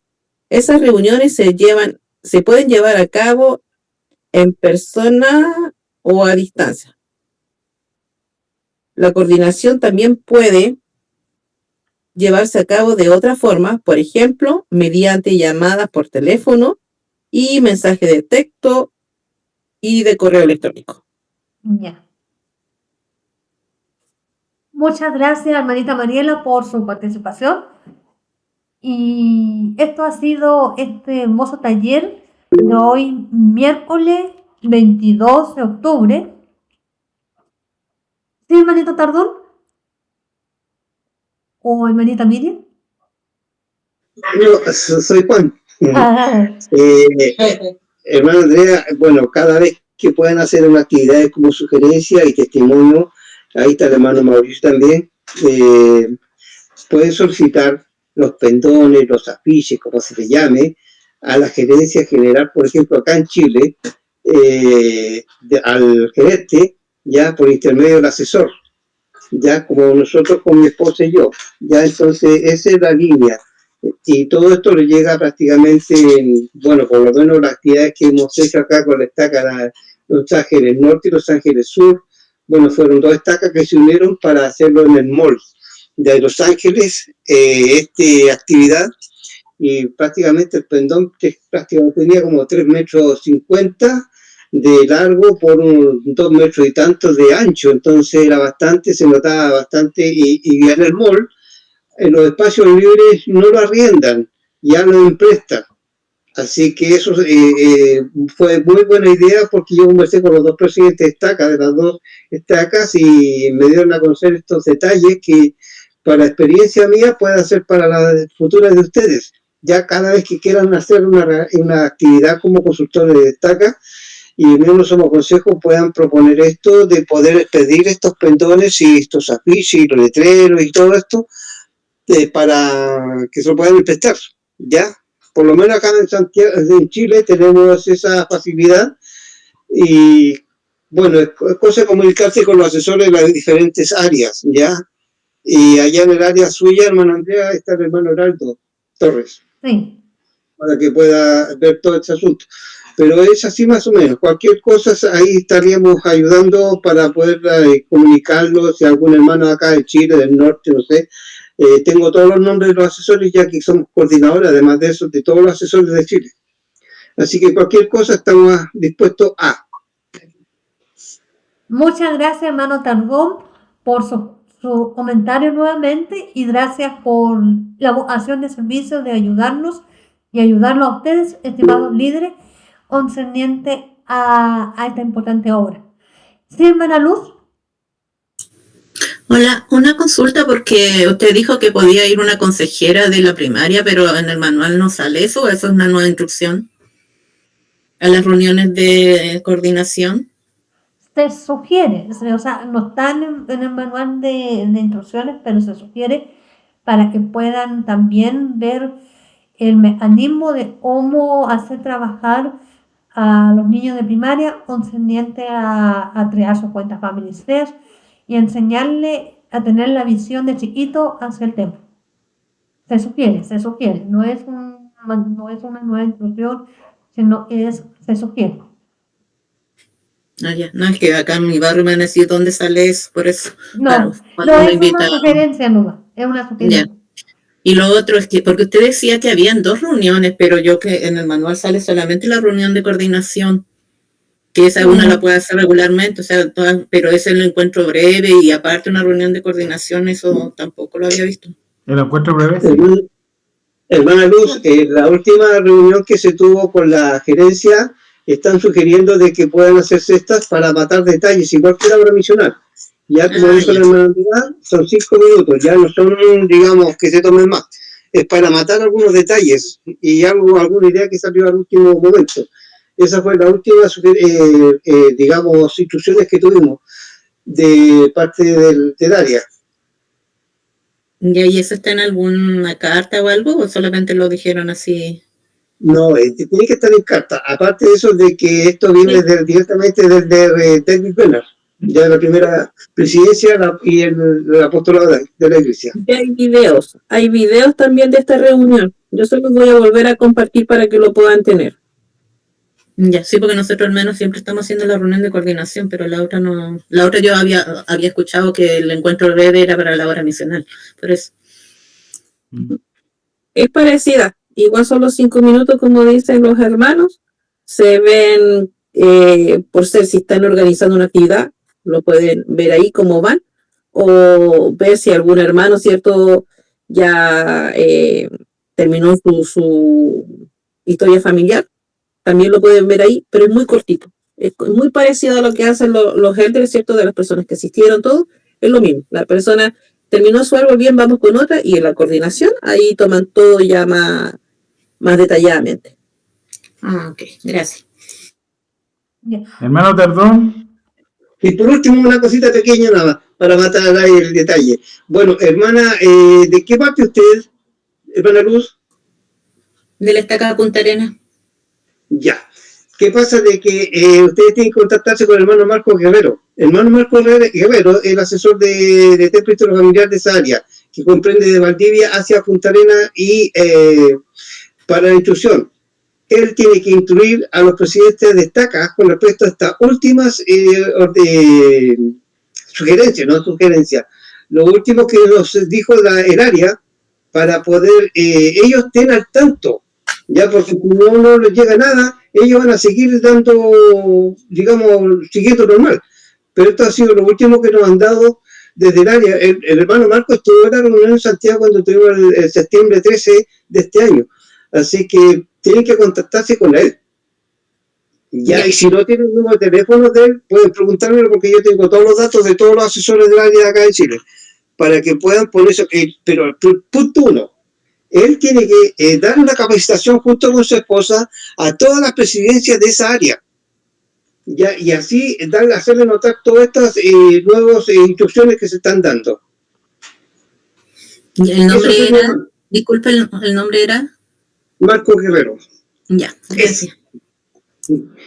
Esas reuniones se pueden llevar a cabo en persona o a distancia. La coordinación también puede llevarse a cabo de otra forma, por ejemplo, mediante llamadas por teléfono y mensaje de texto y de correo electrónico. Ya. Muchas gracias, hermanita Mariela, por su participación. Y esto ha sido este hermoso taller de hoy, miércoles 22 de octubre. ¿Sí, hermanito Tardón? ¿O hermanita Miriam? No, soy Juan. Ah, Hermano Andrea, bueno, cada vez que puedan hacer una actividad como sugerencia y testimonio, ahí está el hermano Mauricio también, pueden solicitar los pendones, los afiches, como se le llame, a la gerencia general, por ejemplo, acá en Chile, al gerente, ya por intermedio del asesor, ya como nosotros con mi esposa y yo, ya entonces esa es la línea. Y todo esto le llega prácticamente, bueno, por lo menos las actividades que hemos hecho acá con la estaca, Los Ángeles Norte y Los Ángeles Sur, Bueno, fueron 2 estacas que se unieron para hacerlo en el mall de Los Ángeles, esta actividad, y prácticamente el pendón que prácticamente tenía como 3,50 metros de largo por 2 metros y tantos de ancho, entonces era bastante, se notaba bastante, y en el mall, en los espacios libres no lo arriendan, ya lo emprestan. Así que eso fue muy buena idea, porque yo conversé con los 2 presidentes de estaca, de las 2 estacas, y me dieron a conocer estos detalles que, para experiencia mía, pueden ser para las futuras de ustedes. Ya cada vez que quieran hacer una actividad como consultores de estaca y miembros Somos Consejo, puedan proponer esto de poder pedir estos pendones y estos afiches y los letreros y todo esto, para que se lo puedan prestar, ¿ya? Por lo menos acá en Santiago, en Chile, tenemos esa facilidad, y bueno, es cosa de comunicarse con los asesores de las diferentes áreas, ¿ya? Y allá en el área suya, hermano Andrea, está el hermano Heraldo Torres, Sí. para que pueda ver todo este asunto. Pero es así más o menos. Cualquier cosa, ahí estaríamos ayudando para poder comunicarlo. Si algún hermano acá de Chile, del norte, no sé. Tengo todos los nombres de los asesores, ya que somos coordinadores, además de eso, de todos los asesores de Chile. Así que cualquier cosa estamos dispuestos a. Muchas gracias, hermano Tardón, por su comentario nuevamente, y gracias por la vocación de servicio de ayudarnos y ayudarlos a ustedes, estimados líderes, concerniente a esta importante obra. Sí, hermana Luz. Hola, una consulta, porque usted dijo que podía ir una consejera de la primaria, pero en el manual no sale eso, ¿o eso es una nueva instrucción a las reuniones de coordinación? Se sugiere, o sea, no están en el manual de instrucciones, pero se sugiere para que puedan también ver el mecanismo de cómo hacer trabajar a los niños de primaria concerniente a crear sus cuentas Family First y enseñarle a tener la visión de chiquito hacia el tema. Se sugiere, no es una nueva instrucción, sino se sugiere. Ah, ya. No, es que acá en mi barrio me han decidido dónde sale eso, por eso. No, Claro, no cuando me es una invitan. sugerencia nueva, es una sugerencia. Ya. Y lo otro es que, porque usted decía que habían 2 reuniones, pero yo que en el manual sale solamente la reunión de coordinación, que esa una la puede hacer regularmente, o sea, pero ese lo encuentro breve, y aparte una reunión de coordinación, eso tampoco lo había visto. ¿El encuentro breve? Sí. Hermana Luz, la última reunión que se tuvo con la gerencia, están sugiriendo de que puedan hacerse estas para matar detalles, igual que la obra misional. Ya como dijo la hermana Andrea, son 5 minutos, ya no son, digamos, que se tomen más. Es para matar algunos detalles y alguna idea que salió al último momento. Esa fue la última, digamos, instrucciones que tuvimos de parte del área. ¿Y eso está en alguna carta o algo, o solamente lo dijeron así? No, tiene que estar en carta. Aparte de eso, de que esto viene directamente desde David Bernard, ya de la primera presidencia y el apostolado de la iglesia. Y hay videos también de esta reunión. Yo se los voy a volver a compartir para que lo puedan tener. Ya, sí, porque nosotros al menos siempre estamos haciendo la reunión de coordinación, pero la otra no. La otra yo había escuchado que el encuentro breve era para la hora misional, por eso. Es parecida, igual son los 5 minutos, como dicen los hermanos. Se ven, por ser si están organizando una actividad, lo pueden ver ahí cómo van, o ver si algún hermano, ¿cierto?, ya terminó su historia familiar. También lo pueden ver ahí, pero es muy cortito. Es muy parecido a lo que hacen los elders, ¿cierto?, de las personas que asistieron, todo. Es lo mismo. La persona terminó su árbol, bien, vamos con otra, y en la coordinación, ahí toman todo ya más detalladamente. Ah, ok, gracias. Ya. Hermano Tardón. Y por último, una cosita pequeña nada, para matar ahí el detalle. Bueno, hermana, ¿de qué parte usted, hermana Luz? De la estaca Punta Arenas. Ya. ¿Qué pasa? De que ustedes tienen que contactarse con el hermano Marcos Guerrero. El hermano Marcos Guerrero es el asesor de Templo Histórico Familiar de esa área, que comprende de Valdivia hacia Punta Arenas, y para la instrucción, él tiene que instruir a los presidentes de estacas con respecto a estas últimas sugerencia, no sugerencia. Lo último que nos dijo el área, para poder, ellos estén al tanto, ya, porque si no les llega nada, ellos van a seguir dando, digamos, siguiendo normal. Pero esto ha sido lo último que nos han dado desde el área. El hermano Marco estuvo en la reunión en Santiago cuando tuvimos el septiembre 13 de este año. Así que tienen que contactarse con él. Ya, y si no tienen el número de teléfono de él, pueden preguntármelo porque yo tengo todos los datos de todos los asesores del área de acá de Chile, para que puedan ponerse. Pero punto uno, él tiene que dar una capacitación junto con su esposa a todas las presidencias de esa área. Ya, y así hacerle notar todas estas nuevas instrucciones que se están dando. ¿Y el nombre Eso era? sería Disculpe, ¿el nombre era? Marco Guerrero. Ya, gracias.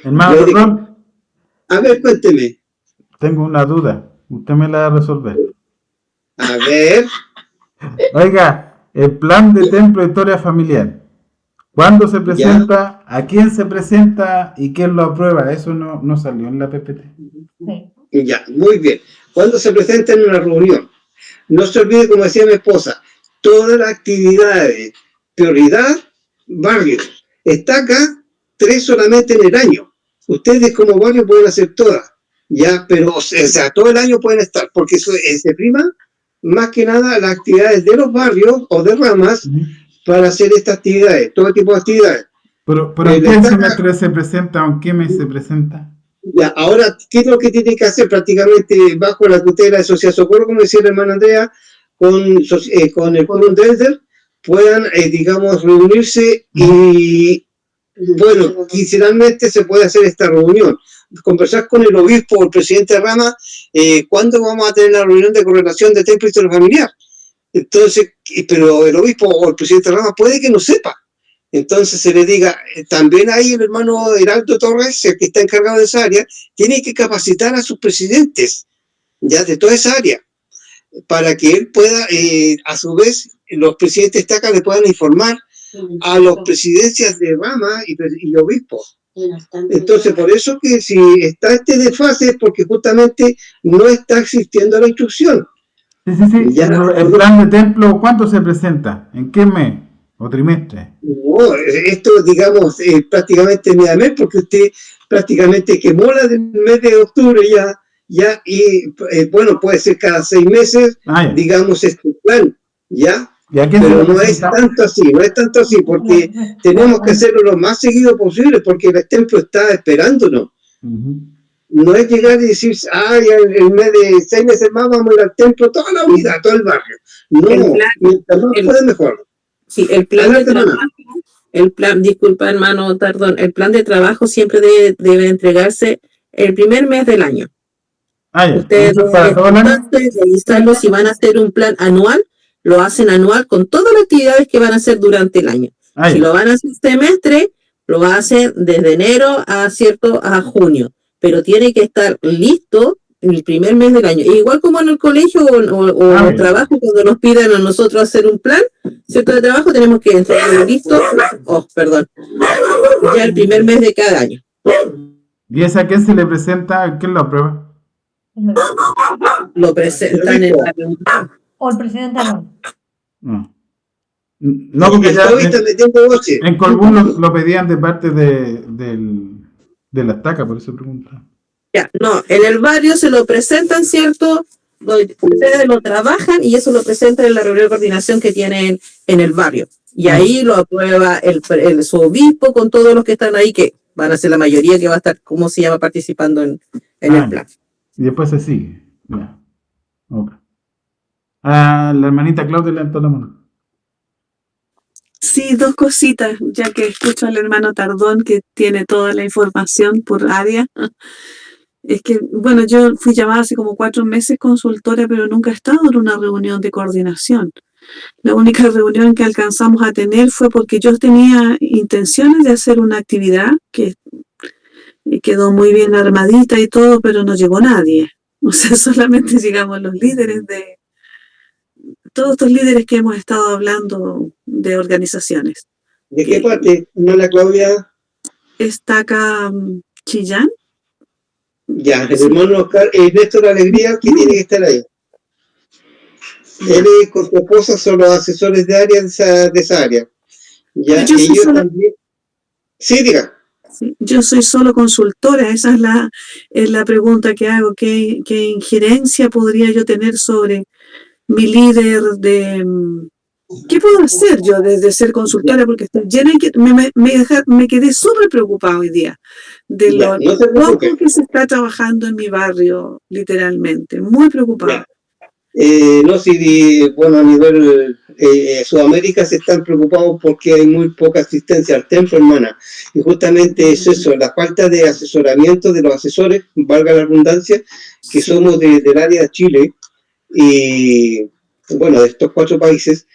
Hermano, Yo digo, perdón, a ver, cuénteme. tengo una duda. Usted me la va a resolver. A ver, Oiga, el plan de templo de historia familiar. ¿Cuándo se ya, presenta? ¿A quién se presenta? ¿Y quién lo aprueba? Eso no salió en la PPT. Sí. ya, muy bien. Cuando se presenta en una reunión, no se olvide, como decía mi esposa, todas las actividades, prioridad, barrios. Está acá 3 solamente en el año. Ustedes como barrio pueden hacer todas, ya, pero o sea, todo el año pueden estar, porque eso se prima más que nada las actividades de los barrios o de ramas Ujú. para hacer estas actividades, todo tipo de actividades. Pero ¿en qué Está acá, semestre se presenta o en qué mes se presenta? ya, ahora, ¿qué es lo que tienen que hacer prácticamente bajo la tutela de Sociedad Socorro, como decía la hermana Andrea, con el Quórum de Elder, puedan, digamos, reunirse y, bueno, quincenalmente se puede hacer esta reunión. Conversar con el obispo o el presidente de rama, ¿cuándo vamos a tener la reunión de correlación de templo y historia familiar? Entonces, pero el obispo o el presidente de rama puede que no sepa. Entonces se le diga, también ahí el hermano Heraldo Torres, el que está encargado de esa área, tiene que capacitar a sus presidentes, ya de toda esa área, para que él pueda, a su vez, los presidentes de acá le puedan informar a las presidencias de rama y obispos. Entonces, por eso que si está este desfase es porque justamente no está existiendo la instrucción. Sí. Ya, Pero el plan de templo, ¿cuándo se presenta? ¿En qué mes o trimestre? no, esto, digamos, prácticamente mes a mes, porque usted prácticamente quemó la del mes de octubre ya, y bueno, puede ser cada 6 meses, Ah, ya. digamos, este plan, ¿ya? ¿Y a quién se Pero lo no es presenta? tanto así, porque tenemos que hacerlo lo más seguido posible, porque el templo está esperándonos. Ujú. No es llegar y decir, ya el mes de 6 meses más vamos a ir al templo, toda la unidad, todo el barrio. El No, plan, mientras más el, puede mejor. sí, el plan de Adelante, hermana. trabajo, disculpa hermano, perdón, el plan de trabajo siempre debe entregarse el primer mes del año. Ah, ya. Ustedes ¿Eso es para todo el año? deben revisarlo, si van a hacer un plan anual, lo hacen anual con todas las actividades que van a hacer durante el año. Ah, Si ya. lo van a hacer semestre, lo va a hacer desde enero a junio, pero tiene que estar listo el primer mes del año. Igual como en el colegio o Ah, ya. trabajo, cuando nos pidan a nosotros hacer un plan, ¿cierto? De trabajo, tenemos que entregarlo listo, ya el primer mes de cada año. ¿Y esa a quién se le presenta? ¿Quién lo aprueba? Lo presentan en la reunión. O el presidente no. No. No, porque ya Estoy metiendo voces. en Colbún lo pedían de parte de la estaca, por eso pregunto. Ya, no, en el barrio se lo presentan, ¿cierto? Ustedes lo trabajan y eso lo presentan en la reunión de coordinación que tienen en el barrio. Y ahí lo aprueba su obispo con todos los que están ahí, que van a ser la mayoría que va a estar, ¿cómo se llama?, participando en el plan. Y después se sigue. Ya. Ok. La hermanita Claudia levantó la mano. Sí, 2 cositas, ya que escucho al hermano Tardón que tiene toda la información por área. Es que, bueno, yo fui llamada hace como 4 meses consultora, pero nunca he estado en una reunión de coordinación. La única reunión que alcanzamos a tener fue porque yo tenía intenciones de hacer una actividad que quedó muy bien armadita y todo, pero no llegó nadie. O sea, solamente llegamos los líderes todos estos líderes que hemos estado hablando de organizaciones. ¿De qué parte? ¿No la Claudia? Está acá Chillán. Ya, el hermano Oscar, Néstor Alegría, que tiene que estar ahí. Él con su esposa son los asesores de área de esa área. Ya, Yo soy ellos solo, también. Sí, diga. sí, yo soy solo consultora, esa es la pregunta que hago. ¿Qué injerencia podría yo tener sobre mi líder de... ¿Qué puedo hacer yo desde ser consultora? Porque estoy llena me quedé súper preocupada hoy día de Ya, lo no se preocupe. poco que se está trabajando en mi barrio, literalmente. Muy preocupada. No, sí, bueno, a nivel Sudamérica se están preocupados porque hay muy poca asistencia al templo, hermana. Y justamente es eso, la falta de asesoramiento de los asesores, valga la redundancia, que somos del área de Chile y, bueno, de estos 4 países,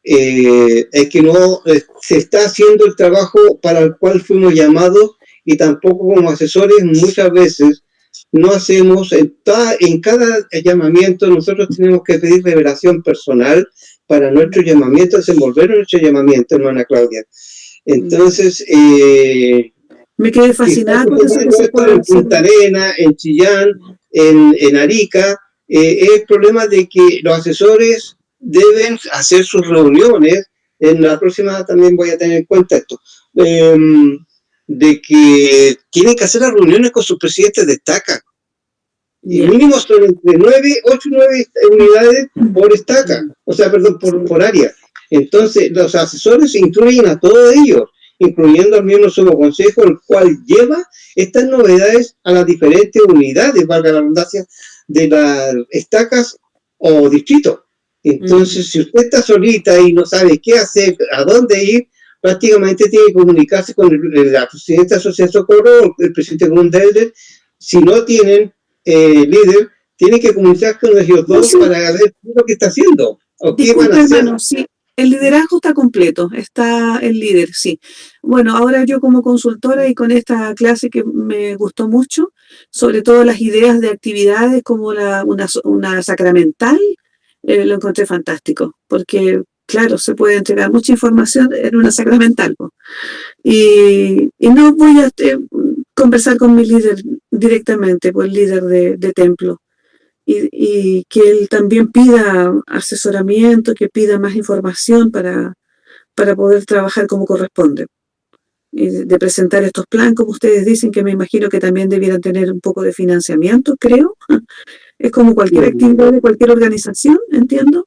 es que no se está haciendo el trabajo para el cual fuimos llamados y tampoco como asesores muchas veces no hacemos, en cada llamamiento nosotros tenemos que pedir revelación personal para nuestro llamamiento, desenvolver nuestro llamamiento, hermana Claudia. Entonces, Me quedé fascinada con eso que se puede en hacer. Punta Arenas, en Chillán, en Arica, es el problema de que los asesores deben hacer sus reuniones. En la próxima también voy a tener en cuenta esto. De que tienen que hacer las reuniones con sus presidentes de estaca. Y mínimo son entre 8 y 9 unidades por estaca, o sea, perdón, por área. Entonces, los asesores incluyen a todos ellos, incluyendo al mismo consejo, el cual lleva estas novedades a las diferentes unidades, valga la redundancia, de las estacas o distritos. Entonces, si usted está solita y no sabe qué hacer, a dónde ir, prácticamente tiene que comunicarse con la presidenta de Asociación Socorro, el presidente común de Elder. Si no tienen líder, tiene que comunicarse con ellos dos para ver qué es lo que está haciendo o qué van a hacer. Hermano, sí, el liderazgo está completo, está el líder, sí. Bueno, ahora yo como consultora y con esta clase que me gustó mucho, sobre todo las ideas de actividades como una sacramental, lo encontré fantástico, porque claro, se puede entregar mucha información en una sacramental. Y no voy a conversar con mi líder directamente, con el líder de templo. Y que él también pida asesoramiento, que pida más información para poder trabajar como corresponde. Y de presentar estos planes, como ustedes dicen, que me imagino que también debieran tener un poco de financiamiento, creo. Es como cualquier actividad de cualquier organización, entiendo.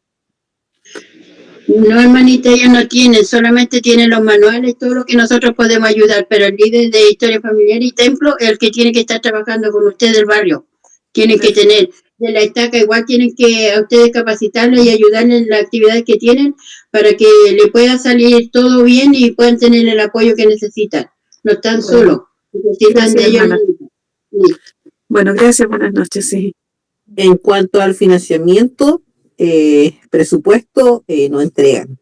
No, hermanita, ellos no tienen, solamente tienen los manuales y todo lo que nosotros podemos ayudar, pero el líder de historia familiar y templo es el que tiene que estar trabajando con usted del barrio. Tienen que tener, de la estaca igual tienen que a ustedes capacitarles y ayudarles en las actividades que tienen para que le pueda salir todo bien y puedan tener el apoyo que necesitan. No están solos, necesitan de ellos. Sí. Bueno, gracias, buenas noches, sí. En cuanto al financiamiento, presupuesto no entregan.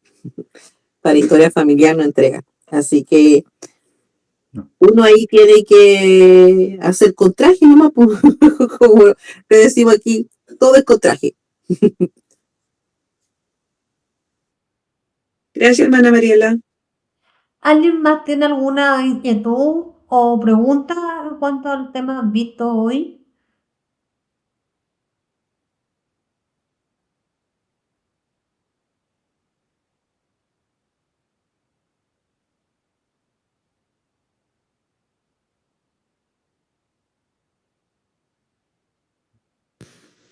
Para historia familiar no entregan. Así que uno ahí tiene que hacer con traje nomás, como le decimos aquí, todo es con traje. Gracias, hermana Mariela. ¿Alguien más tiene alguna inquietud o pregunta en cuanto al tema visto hoy?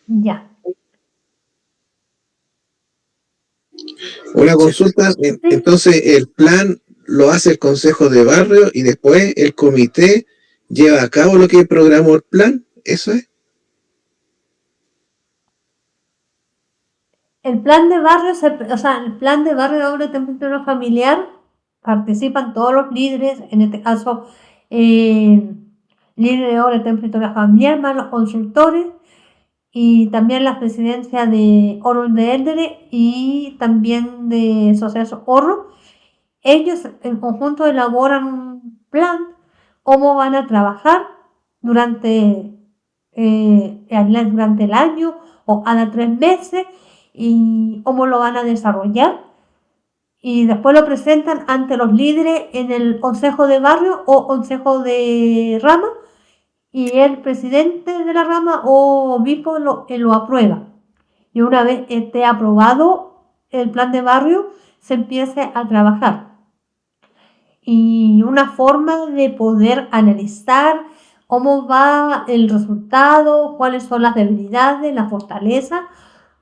Ya. Una consulta, entonces el plan lo hace el consejo de barrio y después el comité lleva a cabo lo que programó el plan, ¿eso es? El plan de barrio, el plan de barrio de obra de templo familiar, participan todos los líderes, en este caso, líderes de obra de templo familiar, más los consultores, y también la presidencia de Oro de Eldere y también de Sociedad Oro. Ellos en conjunto elaboran un plan, cómo van a trabajar durante el año o cada 3 meses y cómo lo van a desarrollar. Y después lo presentan ante los líderes en el consejo de barrio o consejo de rama y el presidente de la rama o obispo lo aprueba. Y una vez esté aprobado el plan de barrio, se empiece a trabajar. Y una forma de poder analizar cómo va el resultado, cuáles son las debilidades, las fortalezas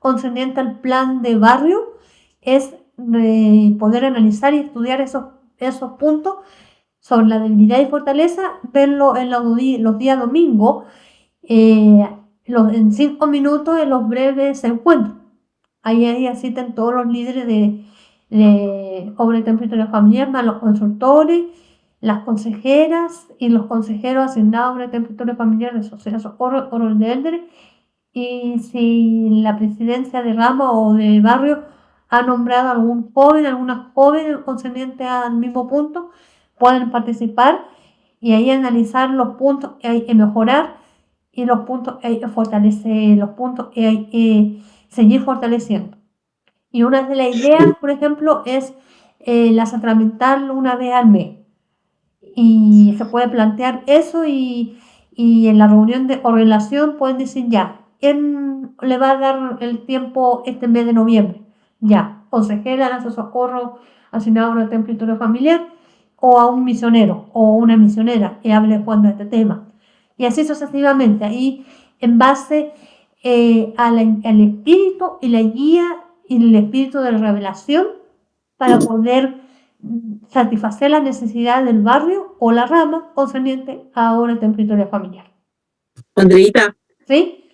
concerniente al plan de barrio, es poder analizar y estudiar esos puntos sobre la debilidad y fortaleza, verlo en los días domingos, en 5 minutos en los breves encuentros. Ahí asisten todos los líderes de obra de templo y historia familiar, más los consultores, las consejeras y los consejeros asignados a obra de templo y historia familiar de Sociedad Socorro de Élderes. Y si la presidencia de rama o de barrio ha nombrado a algún joven, algunas jóvenes concernientes al mismo punto, pueden participar y ahí analizar los puntos que hay que mejorar y los puntos que hay que fortalecer, los puntos que hay que seguir fortaleciendo. Y una de las ideas, por ejemplo, es la sacramental una vez al mes. Y se puede plantear eso y en la reunión de correlación pueden decir ya, ¿quién le va a dar el tiempo este mes de noviembre? Ya, consejera, la socorro, asignada a una templo y historia familiar, o a un misionero o una misionera que hable cuando de este tema. Y así sucesivamente, ahí en base al espíritu y la guía y el espíritu de la revelación para poder satisfacer las necesidades del barrio o la rama concerniente a obra de templo y historia familiar. Andreita, ¿Sí?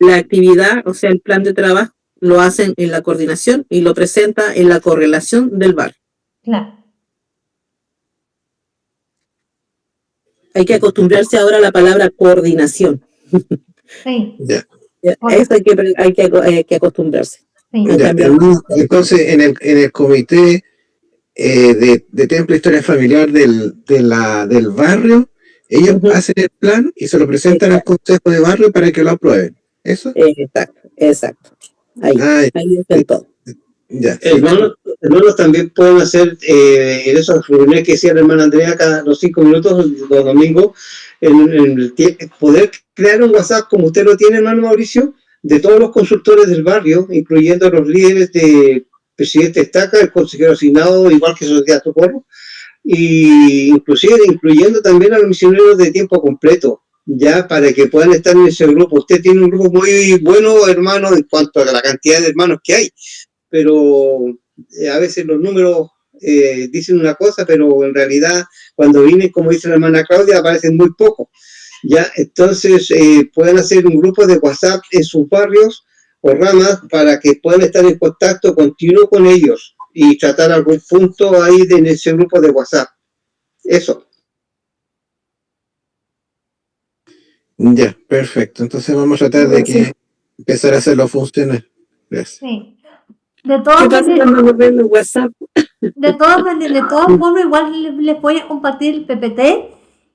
la actividad, o sea, el plan de trabajo, lo hacen en la coordinación y lo presenta en la correlación del barrio. Claro. Hay que acostumbrarse ahora a la palabra coordinación. Sí. Ya. Eso hay que acostumbrarse. Sí. Ya, hermano, entonces, en el comité de templo historia familiar del barrio, ellos hacen el plan y se lo presentan al consejo de barrio para que lo aprueben. ¿Eso? Exacto. Ahí está todo. Ya. Hermanos también pueden hacer en esas reuniones que decía la hermana Andrea cada los 5 minutos, los domingos, poder crear un WhatsApp como usted lo tiene, hermano Mauricio, de todos los consultores del barrio, incluyendo a los líderes de presidente Estaca, el consejero asignado, igual que Sociedad Socorro, y incluyendo también a los misioneros de tiempo completo, ya para que puedan estar en ese grupo. Usted tiene un grupo muy bueno, hermano, en cuanto a la cantidad de hermanos que hay, pero a veces los números dicen una cosa, pero en realidad cuando vienen, como dice la hermana Claudia, aparecen muy pocos. Ya, entonces pueden hacer un grupo de WhatsApp en sus barrios o ramas para que puedan estar en contacto continuo con ellos y tratar algún punto ahí en ese grupo de WhatsApp. Eso. Ya, perfecto. Entonces vamos a tratar de que empezar a hacerlo funcionar. Gracias. Sí. De todas formas, igual les voy a compartir el PPT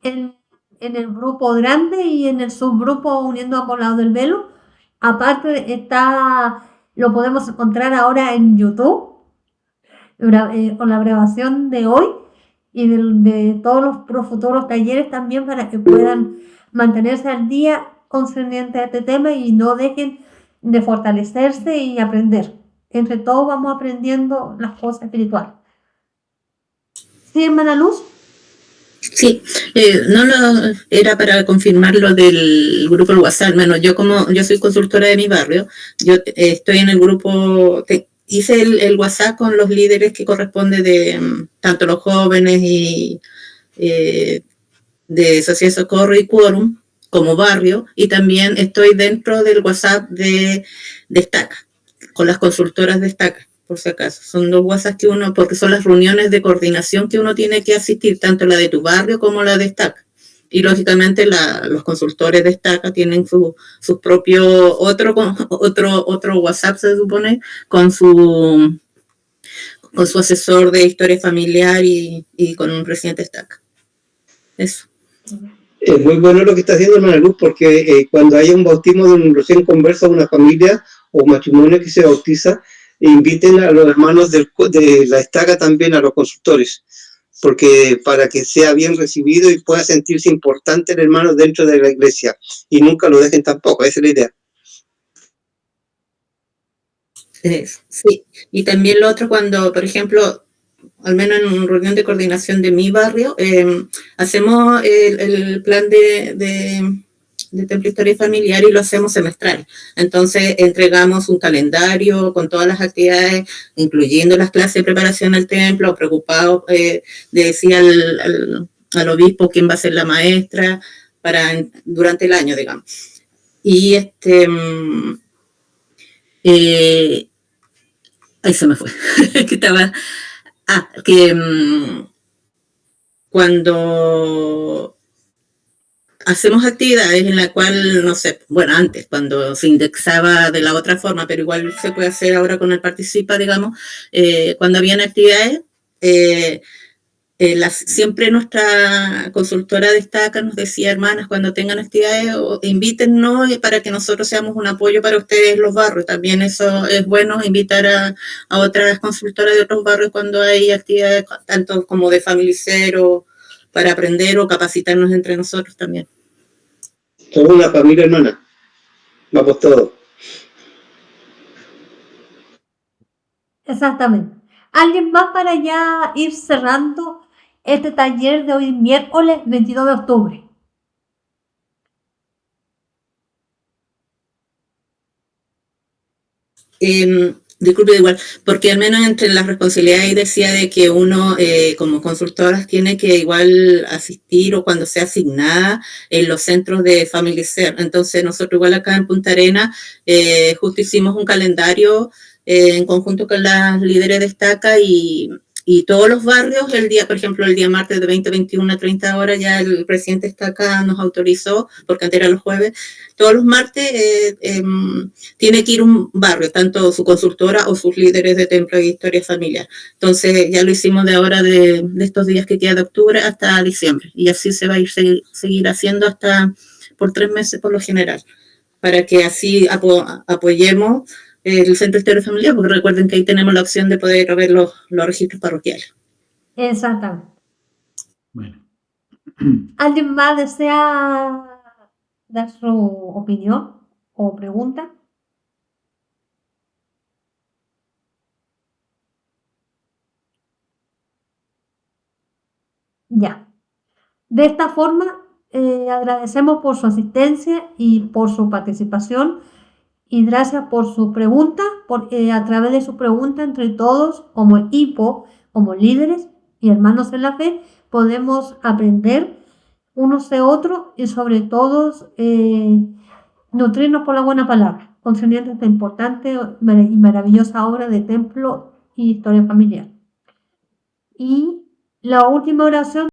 en el grupo grande y en el subgrupo Uniendo a ambos lados del velo. Aparte lo podemos encontrar ahora en YouTube con la grabación de hoy y de todos los futuros talleres también, para que puedan mantenerse al día concerniente a este tema y no dejen de fortalecerse y aprender. Entre todos vamos aprendiendo las cosas espirituales. ¿Sí, hermana Luz? Sí, era para confirmar lo del grupo del WhatsApp. Bueno, yo soy consultora de mi barrio, yo estoy en el grupo, hice el WhatsApp con los líderes que corresponde de tanto los jóvenes y de Sociedad Socorro y Quórum como barrio, y también estoy dentro del WhatsApp de Estaca, con las consultoras de Estaca, por si acaso. Son 2 WhatsApp porque son las reuniones de coordinación que uno tiene que asistir, tanto la de tu barrio como la de Estaca. Y lógicamente los consultores de Estaca tienen su propio otro WhatsApp, se supone, con su asesor de historia familiar y con un presidente Estaca. Eso. Es muy bueno lo que está haciendo hermana Luz, porque cuando haya un bautismo de un recién converso, una familia o matrimonio que se bautiza, inviten a los hermanos de la Estaca también a los consultores, porque para que sea bien recibido y pueda sentirse importante el hermano dentro de la iglesia, y nunca lo dejen tampoco, esa es la idea. Sí, y también lo otro cuando, por ejemplo, al menos en una reunión de coordinación de mi barrio, hacemos el plan de Templo Historia Familiar y lo hacemos semestral. Entonces entregamos un calendario con todas las actividades, incluyendo las clases de preparación al templo, preocupados de decir al obispo quién va a ser la maestra durante el año, digamos. Y ahí se me fue, que estaba... cuando hacemos actividades en la cual, no sé, bueno, antes, cuando se indexaba de la otra forma, pero igual se puede hacer ahora con el Participa, digamos, cuando habían actividades, siempre nuestra consultora destaca, nos decía, hermanas, cuando tengan actividades, invítennos para que nosotros seamos un apoyo para ustedes los barrios. También eso es bueno, invitar a otras consultoras de otros barrios cuando hay actividades, tanto como de familicero, para aprender o capacitarnos entre nosotros también. Somos una familia, hermana. Vamos todos. Exactamente. ¿Alguien más para ya ir cerrando este taller de hoy miércoles 22 de octubre? Disculpe igual, porque al menos entre las responsabilidades decía de que uno como consultoras tiene que igual asistir o cuando sea asignada en los centros de Family Care. Entonces nosotros igual acá en Punta Arenas justo hicimos un calendario en conjunto con las líderes de Estaca y todos los barrios, el día, por ejemplo, el día martes de 20, 21 a 30 horas, ya el presidente Estaca nos autorizó, porque antes era los jueves, todos los martes tiene que ir un barrio, tanto su consultora o sus líderes de templo y historia familiar. Entonces ya lo hicimos de ahora, de estos días que queda de octubre hasta diciembre, y así se va a ir seguir haciendo hasta por 3 meses por lo general, para que así apoyemos el Centro de Historia Familiar, porque recuerden que ahí tenemos la opción de poder ver los registros parroquiales. Exactamente. Bueno. ¿Alguien más desea dar su opinión o pregunta? Ya. De esta forma, agradecemos por su asistencia y por su participación. Y gracias por su pregunta, porque a través de su pregunta entre todos, como equipo, como líderes y hermanos en la fe, podemos aprender unos de otros y sobre todo nutrirnos por la buena palabra, concerniente a esta importante y maravillosa obra de templo y historia familiar. Y la última oración